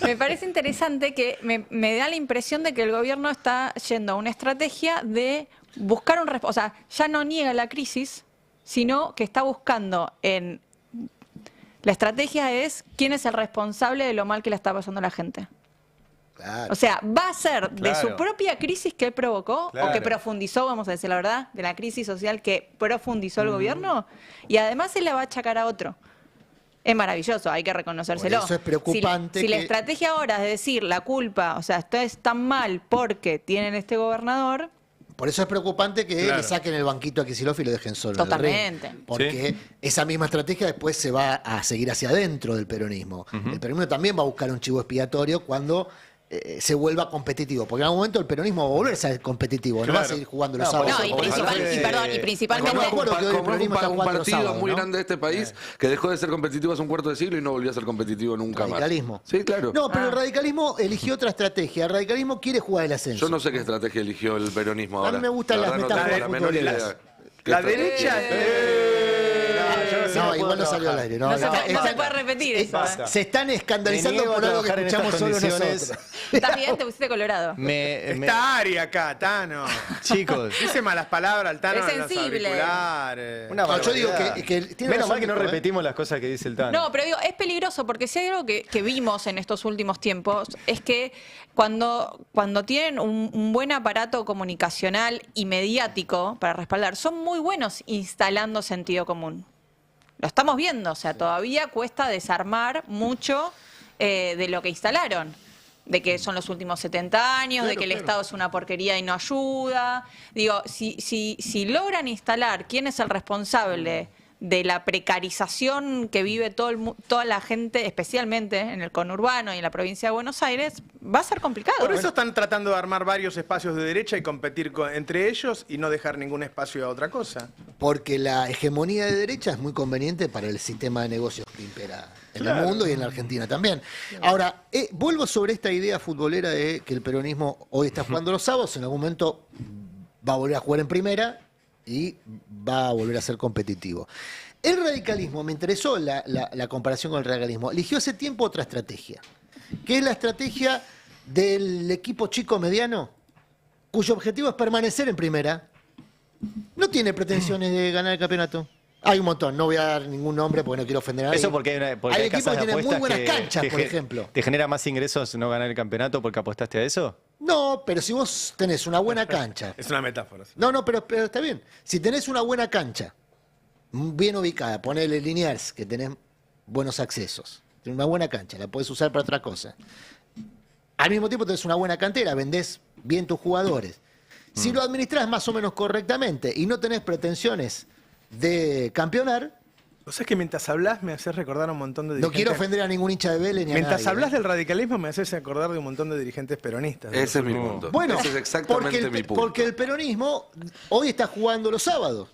Me parece interesante que me da la impresión de que el gobierno está yendo a una estrategia de buscar o sea, ya no niega la crisis, sino que está buscando la estrategia es quién es el responsable de lo mal que le está pasando a la gente. Claro. O sea, va a ser de su Claro. propia crisis que él provocó o que Claro. profundizó, vamos a decir la verdad, de la crisis social que profundizó el gobierno, y además se le va a achacar a otro. Es maravilloso, hay que reconocérselo. Por eso es preocupante Si la que- estrategia ahora es decir la culpa, o sea, ustedes están mal porque tienen este gobernador, Por eso es preocupante que Claro. le saquen el banquito a Kicillof y lo dejen solo. en el Totalmente. ring, porque esa misma estrategia después se va a seguir hacia adentro del peronismo. El peronismo también va a buscar un chivo expiatorio cuando se vuelva competitivo. Porque en algún momento el peronismo va a volver a ser competitivo, no va a seguir jugando los sábados. no, y principalmente me acuerdo que hoy el Como peronismo está un jugando los partido sábados, muy ¿no? grande de este país que dejó de ser competitivo hace un cuarto de siglo y no volvió a ser competitivo nunca Radicalismo. más. Sí, claro. No, pero el radicalismo eligió otra estrategia. El radicalismo quiere jugar el ascenso. Yo no sé qué estrategia eligió el peronismo A ahora. mí me gustan La las verdad no tengo metáforas la menor idea. futboleras. ¿Qué La estrategia? derecha. No, igual no salió al aire. No no se están- puede repetir eso. se están escandalizando Me niego por a algo que trabajar en escuchamos estas solo condiciones. nosotros. ¿Estás bien? Te pusiste colorado. Está Ari acá, Tano. Chicos, Dice malas palabras al Tano Es en los sensible. auriculares. una No, yo digo barbaridad. que tiene Menos razón mal que no Nico, ¿eh? repetimos las cosas que dice el Tano. No, pero digo, es peligroso porque si hay algo que vimos en estos últimos tiempos es que cuando tienen un buen aparato comunicacional y mediático para respaldar, son muy buenos instalando sentido común. Lo estamos viendo, o sea, todavía cuesta desarmar mucho de lo que instalaron. De que son los últimos 70 años, de que el Estado es una porquería y no ayuda. Digo, si logran instalar quién es el responsable de la precarización que vive toda la gente, especialmente en el conurbano y en la provincia de Buenos Aires, va a ser complicado. Por eso están tratando de armar varios espacios de derecha y competir entre ellos y no dejar ningún espacio a otra cosa. Porque la hegemonía de derecha es muy conveniente para el sistema de negocios que impera en el mundo y en la Argentina también. Ahora, vuelvo sobre esta idea futbolera de que el peronismo hoy está jugando los sábados, en algún momento va a volver a jugar en primera y va a volver a ser competitivo. El radicalismo, me interesó la comparación con el radicalismo, eligió hace tiempo otra estrategia, que es la estrategia del equipo chico mediano, cuyo objetivo es permanecer en primera. No tiene pretensiones de ganar el campeonato. Hay un montón, no voy a dar ningún nombre porque no quiero ofender a nadie. Eso porque hay equipos casas que de tienen muy apuestas buenas que canchas, por ge- ejemplo. ¿Te genera más ingresos no ganar el campeonato porque apostaste a eso? No, pero si vos tenés una buena cancha. Es una metáfora. No, pero está bien. Si tenés una buena cancha, bien ubicada, ponele Liniers, que tenés buenos accesos. Tenés una buena cancha, la podés usar para otra cosa. Al mismo tiempo tenés una buena cantera, vendés bien tus jugadores. Si lo administrás más o menos correctamente y no tenés pretensiones de campeonar, O sea, es que mientras hablas me haces recordar a un montón de no dirigentes. quiero ofender a ningún hincha de Vélez ni a Mientras nadie, hablas ¿eh? del radicalismo me haces acordar de un montón de dirigentes peronistas. Ese es mi punto. Bueno, Ese es exactamente mi punto. porque el peronismo hoy está jugando los sábados.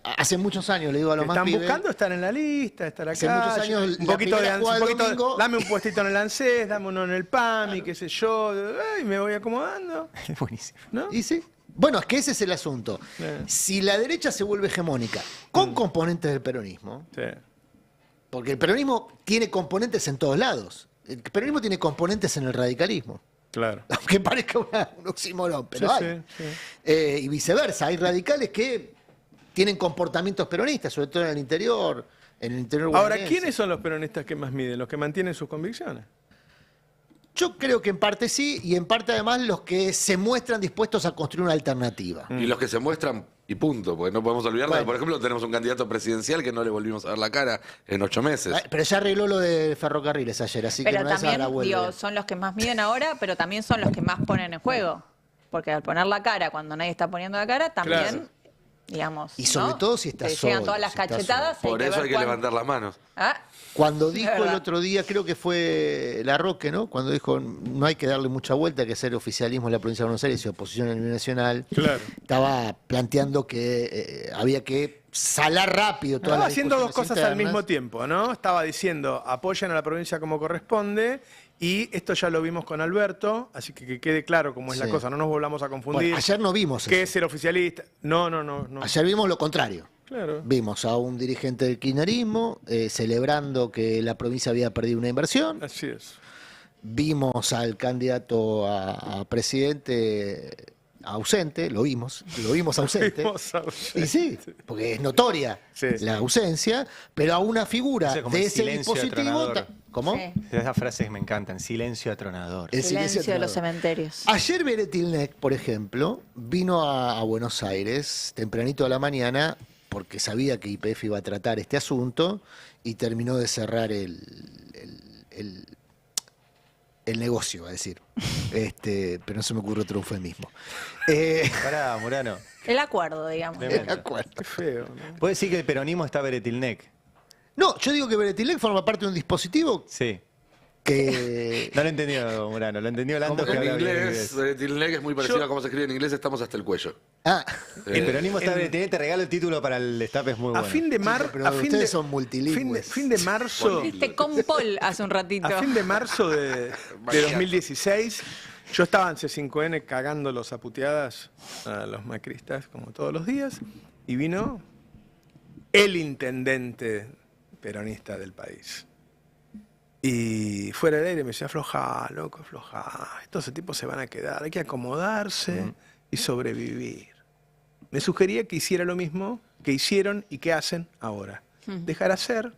Hace muchos años, le digo a los más Están pibes, buscando estar en la lista, estar acá. Hace muchos años un la poquito de primera jugada del domingo- dame un puestito en el ANSES, dame uno en el PAMI, qué sé yo. Y me voy acomodando. Es buenísimo. ¿No? ¿Y sí? Bueno, es que ese es el asunto. Si la derecha se vuelve hegemónica con componentes del peronismo, Sí. porque el peronismo tiene componentes en todos lados. El peronismo tiene componentes en el radicalismo. Claro. Aunque parezca un oxímoron, pero Sí, hay. sí, sí. Y viceversa, hay radicales que tienen comportamientos peronistas, sobre todo en el interior Ahora, bonaerense. ¿quiénes son los peronistas que más miden? Los que mantienen sus convicciones. Yo creo que en parte sí, y en parte además los que se muestran dispuestos a construir una alternativa. Y los que se muestran, y punto, porque no podemos olvidarnos. Bueno. Por ejemplo, tenemos un candidato presidencial que no le volvimos a ver la cara en 8 meses. Pero ya arregló lo de ferrocarriles ayer, así que Pero no es también, ahora vuelve. digo, son los que más miden ahora, pero también son los que más ponen en juego. Porque al poner la cara, cuando nadie está poniendo la cara, también, Claro. digamos. Y sobre ¿no? todo si estás Te llegan solo, todas las si estás cachetadas. Por eso ver hay que cuán- levantar las manos. Ah, Cuando Es dijo el verdad. otro día, creo que fue Larroque, ¿no? Cuando dijo no hay que darle mucha vuelta, hay que hacer oficialismo en la provincia de Buenos Aires y oposición a nivel nacional, Claro. estaba planteando que había que salar rápido todas Estaba las haciendo dos discusiones cosas al internas. mismo tiempo, ¿no? Estaba diciendo, apoyan a la provincia como corresponde, y esto ya lo vimos con Alberto, así que quede claro cómo es la Sí. cosa, no nos volvamos a confundir. Bueno, ayer no vimos ¿Qué eso. es ser oficialista? No. Ayer vimos lo contrario. Claro. Vimos a un dirigente del kirchnerismo celebrando que la provincia había perdido una inversión. Así es. Vimos al candidato a presidente ausente, lo vimos ausente. Vimos ausente. Y sí, porque es notoria Sí. la ausencia, pero a una figura Eso es como de el ese silencio dispositivo. atronador. ¿Cómo? sí. Esas frases me encantan. Silencio atronador. El Silencio de los atronador. cementerios. Ayer Beretilnec, por ejemplo, vino a Buenos Aires tempranito a la mañana porque sabía que YPF iba a tratar este asunto y terminó de cerrar el negocio, a decir. Pero no se me ocurre otro eufemismo. Pará, Murano. El acuerdo, digamos. Tremendo. Qué feo, ¿no? ¿Puede decir que el peronismo está Beretilnec? No, yo digo que Beretilnec forma parte de un dispositivo Sí. que... No lo entendió, Murano. Lo entendió Lando que En habla bien inglés, Tilnec es muy parecido a cómo se escribe en inglés, estamos hasta el cuello. Ah, El peronismo está Beretilnec. Te regalo el título para el destape, es muy A bueno. fin de pero ustedes son multilingües. fin de marzo, Dijiste con Paul hace un ratito. a fin de marzo de 2016, yo estaba en C5N cagándolos a puteadas a los macristas, como todos los días, y vino el intendente peronista del país. Y fuera del aire me decía, aflojá, loco, aflojá. Estos tipos se van a quedar, hay que acomodarse y sobrevivir. Me sugería que hiciera lo mismo que hicieron y que hacen ahora. Dejar hacer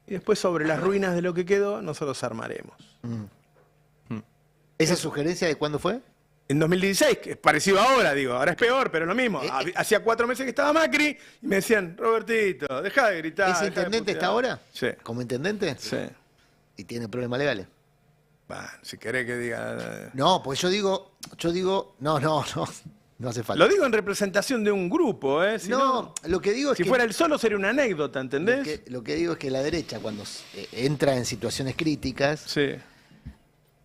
y después sobre las ruinas de lo que quedó nosotros armaremos. ¿Esa sugerencia de cuándo fue? En 2016, que es parecido ahora, digo, ahora es peor, pero lo mismo. Hacía 4 meses que estaba Macri y me decían, Robertito, deja de gritar. ¿Ese dejá de intendente está putear". ahora? Sí, ¿Como intendente? sí. ¿Y tiene problemas legales? Bueno, si querés que diga... No, pues yo digo, no hace falta. Lo digo en representación de un grupo, ¿eh? Si No, lo que digo es si que... fuera el solo sería una anécdota, ¿entendés? Lo que digo es que la derecha, cuando entra en situaciones críticas, Sí,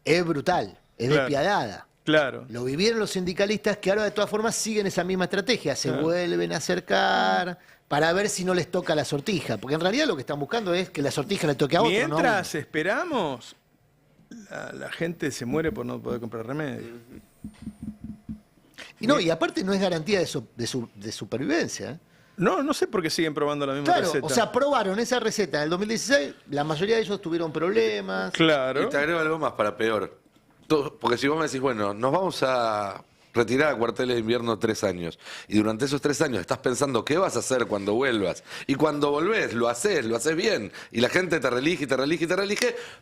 es brutal, es Claro. despiadada. claro. Lo vivieron los sindicalistas que ahora de todas formas siguen esa misma estrategia, se vuelven a acercar para ver si no les toca la sortija, porque en realidad lo que están buscando es que la sortija le toque a otro, ¿no? a uno. Mientras esperamos, la gente se muere por no poder comprar remedio. Y aparte no es garantía de supervivencia. ¿eh? No sé por qué siguen probando la misma Claro, receta. o sea, probaron esa receta en el 2016, la mayoría de ellos tuvieron problemas. Claro. Y te agrego algo más para peor. Porque si vos me decís, bueno, nos vamos a retirar a cuarteles de invierno 3 años, y durante esos 3 años estás pensando qué vas a hacer cuando vuelvas, y cuando volvés lo haces bien, y la gente te reelige,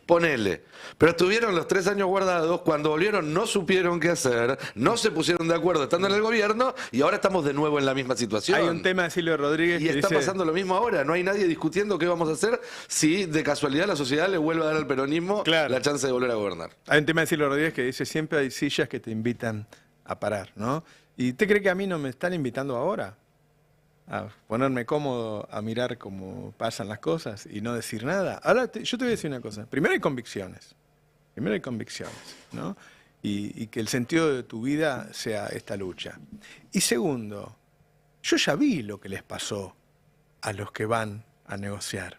ponele. Pero estuvieron los 3 años guardados, cuando volvieron no supieron qué hacer, no se pusieron de acuerdo estando en el gobierno, y ahora estamos de nuevo en la misma situación. Hay un tema de Silvio Rodríguez Y que está dice, pasando lo mismo ahora, no hay nadie discutiendo qué vamos a hacer si de casualidad la sociedad le vuelve a dar al peronismo Claro. la chance de volver a gobernar. hay un tema de Silvio Rodríguez que dice, siempre hay sillas que te invitan a parar, ¿no? ¿Y usted cree que a mí no me están invitando ahora a ponerme cómodo, a mirar cómo pasan las cosas y no decir nada? Ahora, yo te voy a decir una cosa. Primero hay convicciones, ¿no? Y que el sentido de tu vida sea esta lucha. Y segundo, yo ya vi lo que les pasó a los que van a negociar.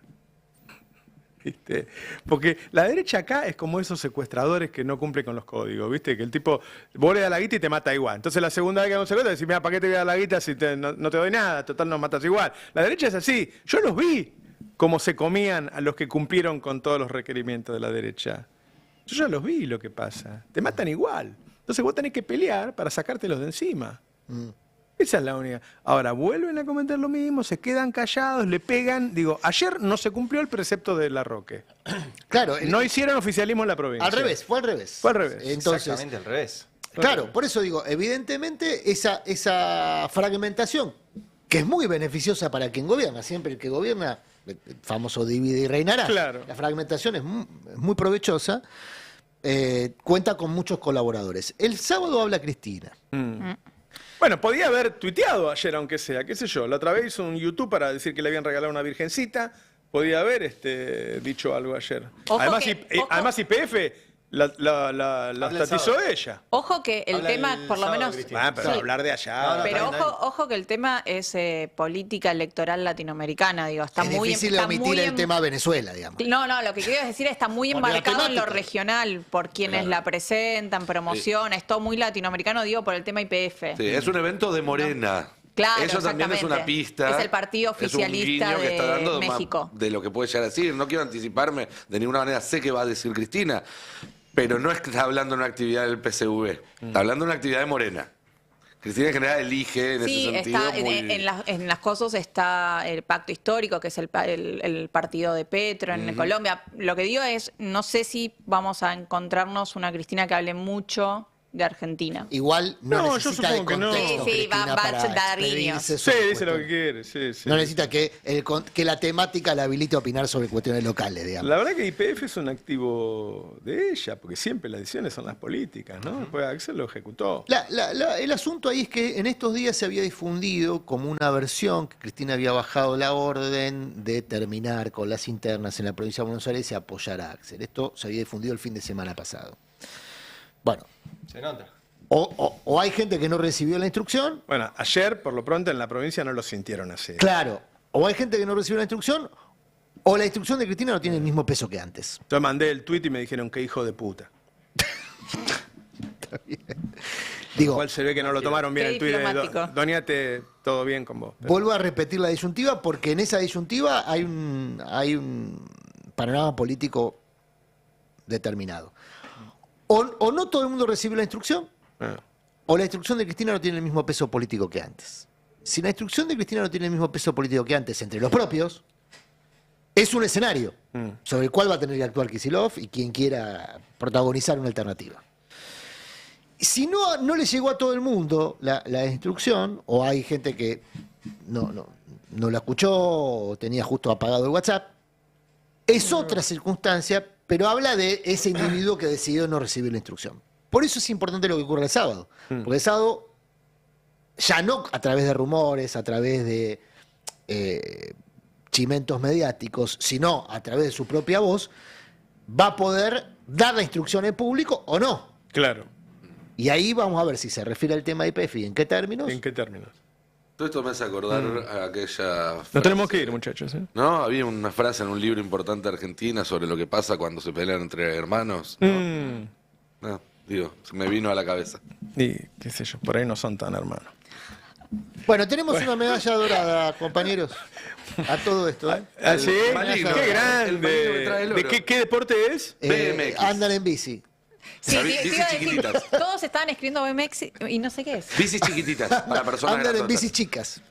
¿Viste? Porque la derecha acá es como esos secuestradores que no cumplen con los códigos, ¿viste? Que el tipo, vos le das la guita y te mata igual. Entonces la segunda vez que hago un secuestro, decís, mira, ¿para qué te voy a dar la guita si no te doy nada? Total, nos matas igual. La derecha es así. Yo los vi cómo se comían a los que cumplieron con todos los requerimientos de la derecha. Yo ya los vi lo que pasa. Te matan igual. Entonces vos tenés que pelear para sacártelos de encima. Esa es la única. Ahora, vuelven a comentar lo mismo, se quedan callados, le pegan. Digo, ayer no se cumplió el precepto de Larroque. Claro. No hicieron oficialismo en la provincia. Al revés, fue al revés. Fue al revés. Entonces, Exactamente al revés. claro, por eso digo, evidentemente esa fragmentación, que es muy beneficiosa para quien gobierna, siempre el que gobierna, el famoso divide y reinará. Claro. La fragmentación es muy provechosa, cuenta con muchos colaboradores. El sábado habla Cristina. Bueno, podía haber tuiteado ayer, aunque sea, qué sé yo. La otra vez hizo un YouTube para decir que le habían regalado una virgencita. Podía haber dicho algo ayer. Ojo Además, que- además YPF la estatizó ella. Ojo que el Habla tema, el por lo sábado, menos... Cristina. Pero Sí. hablar de allá. Pero ojo que el tema es política electoral latinoamericana, digo, está Es muy difícil está omitir muy el en- tema Venezuela, digamos. No, lo que quiero decir está muy Por la enmarcado en lo temática. regional, por quienes la presentan, promociona, es todo muy latinoamericano, digo, por el tema YPF. Sí, es un evento de Morena. Claro, Eso también es una exactamente. pista. Es el partido es un oficialista guiño que está de dando México. de lo que puede llegar a decir. No quiero anticiparme de ninguna manera, sé que va a decir Cristina, pero no es que está hablando de una actividad del PSV, está hablando de una actividad de Morena. Cristina en general elige en Sí, ese sentido. está, en las cosas está el pacto histórico, que es el partido de Petro en Colombia. Lo que digo es, no sé si vamos a encontrarnos una Cristina que hable mucho de Argentina. Igual no, No, yo necesita el supongo que no. contexto, Sí, Cristina, va a para dar expedirse guiños. Sí, sobre dice lo que cuestiones. quiere. Sí. No necesita que la temática la habilite a opinar sobre cuestiones locales, digamos. La verdad que YPF es un activo de ella, porque siempre las decisiones son las políticas, ¿no? Pues Axel lo ejecutó. El asunto ahí es que en estos días se había difundido como una versión que Cristina había bajado la orden de terminar con las internas en la provincia de Buenos Aires y apoyar a Axel. Esto se había difundido el fin de semana pasado. Bueno, Se nota. o hay gente que no recibió la instrucción, Bueno, ayer, por lo pronto, en la provincia no lo sintieron así. claro, o hay gente que no recibió la instrucción, o la instrucción de Cristina no tiene el mismo peso que antes. Yo mandé el tuit y me dijeron que hijo de puta. Digo, Igual se ve que no lo tomaron bien Qué el tuit de diplomático. Doñate, todo bien con vos. vuelvo a repetir la disyuntiva porque en esa disyuntiva hay un panorama político determinado. O no todo el mundo recibe la instrucción, Ah. o la instrucción de Cristina no tiene el mismo peso político que antes. Si la instrucción de Cristina no tiene el mismo peso político que antes entre los propios, es un escenario sobre el cual va a tener que actuar Kicillof y quien quiera protagonizar una alternativa. Si no le llegó a todo el mundo la instrucción, o hay gente que no la escuchó o tenía justo apagado el WhatsApp, es otra circunstancia, pero habla de ese individuo que decidió no recibir la instrucción. Por eso es importante lo que ocurre el sábado. Porque el sábado, ya no a través de rumores, a través de chimentos mediáticos, sino a través de su propia voz, va a poder dar la instrucción en público o no. Claro. Y ahí vamos a ver si se refiere al tema de IPF y en qué términos. ¿En qué términos? Todo esto me hace acordar a aquella frase. No tenemos que ir, muchachos. No, había una frase en un libro importante de Argentina sobre lo que pasa cuando se pelean entre hermanos. ¿no? No, digo, se me vino a la cabeza. Y qué sé yo, por ahí no son tan hermanos. Bueno, tenemos una medalla dorada, compañeros, a todo esto. ¿eh? ¿Ah, sí? maligno. ¡Qué El maligno que trae el grande! oro. ¿De qué deporte es? BMX. Andan en bici. Sí, La te bicis iba a decir, chiquititas. todos estaban escribiendo BMX y no sé qué es. Bicis chiquititas para personas Andan en grandotas. bicis chicas.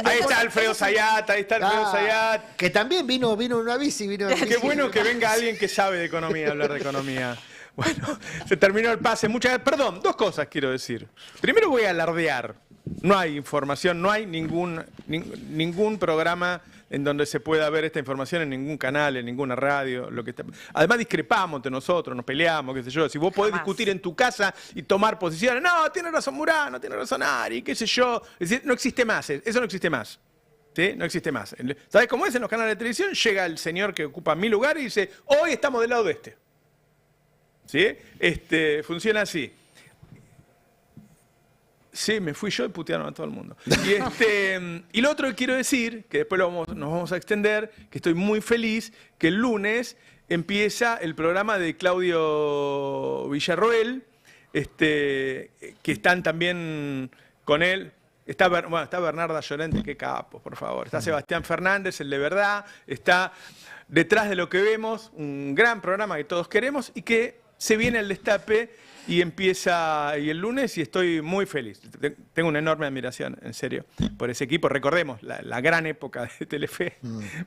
Ahí está Alfredo Zayat, ahí está Alfredo Zayat. Que también vino en una bici. Qué bueno que venga alguien que sabe de economía a hablar de economía. Bueno, se terminó el pase. Perdón, dos cosas quiero decir. Primero voy a alardear. No hay información, no hay ningún programa en donde se pueda ver esta información, en ningún canal, en ninguna radio. Además discrepamos entre nosotros, nos peleamos, qué sé yo. Si vos podés discutir en tu casa y tomar posiciones, no, tiene razón Murano, tiene razón Ari, qué sé yo. Es decir, no existe más, eso no existe más. ¿Sí? No existe más. ¿Sabés cómo es en los canales de televisión? Llega el señor que ocupa mi lugar y dice, hoy estamos del lado de este. ¿Sí? Funciona así. Sí, me fui yo y putearon a todo el mundo. Y lo otro que quiero decir, que después nos vamos a extender, que estoy muy feliz, que el lunes empieza el programa de Claudio Villarroel, que están también con él. Está Bernarda Llorente, qué capo, por favor. Está Sebastián Fernández, el de verdad. Está Detrás de lo que vemos, un gran programa que todos queremos y que se viene al destape y empieza y el lunes y estoy muy feliz. Tengo una enorme admiración, en serio, por ese equipo. Recordemos la gran época de Telefe,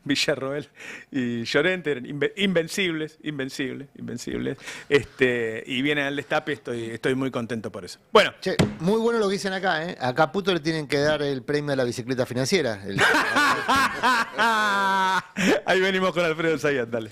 Villarroel y Llorente, eran invencibles. Y vienen al destape, estoy muy contento por eso. Bueno. Che, muy bueno lo que dicen acá, ¿eh? A Caputo le tienen que dar el premio de la bicicleta financiera. Ahí venimos con Alfredo Zayat, dale.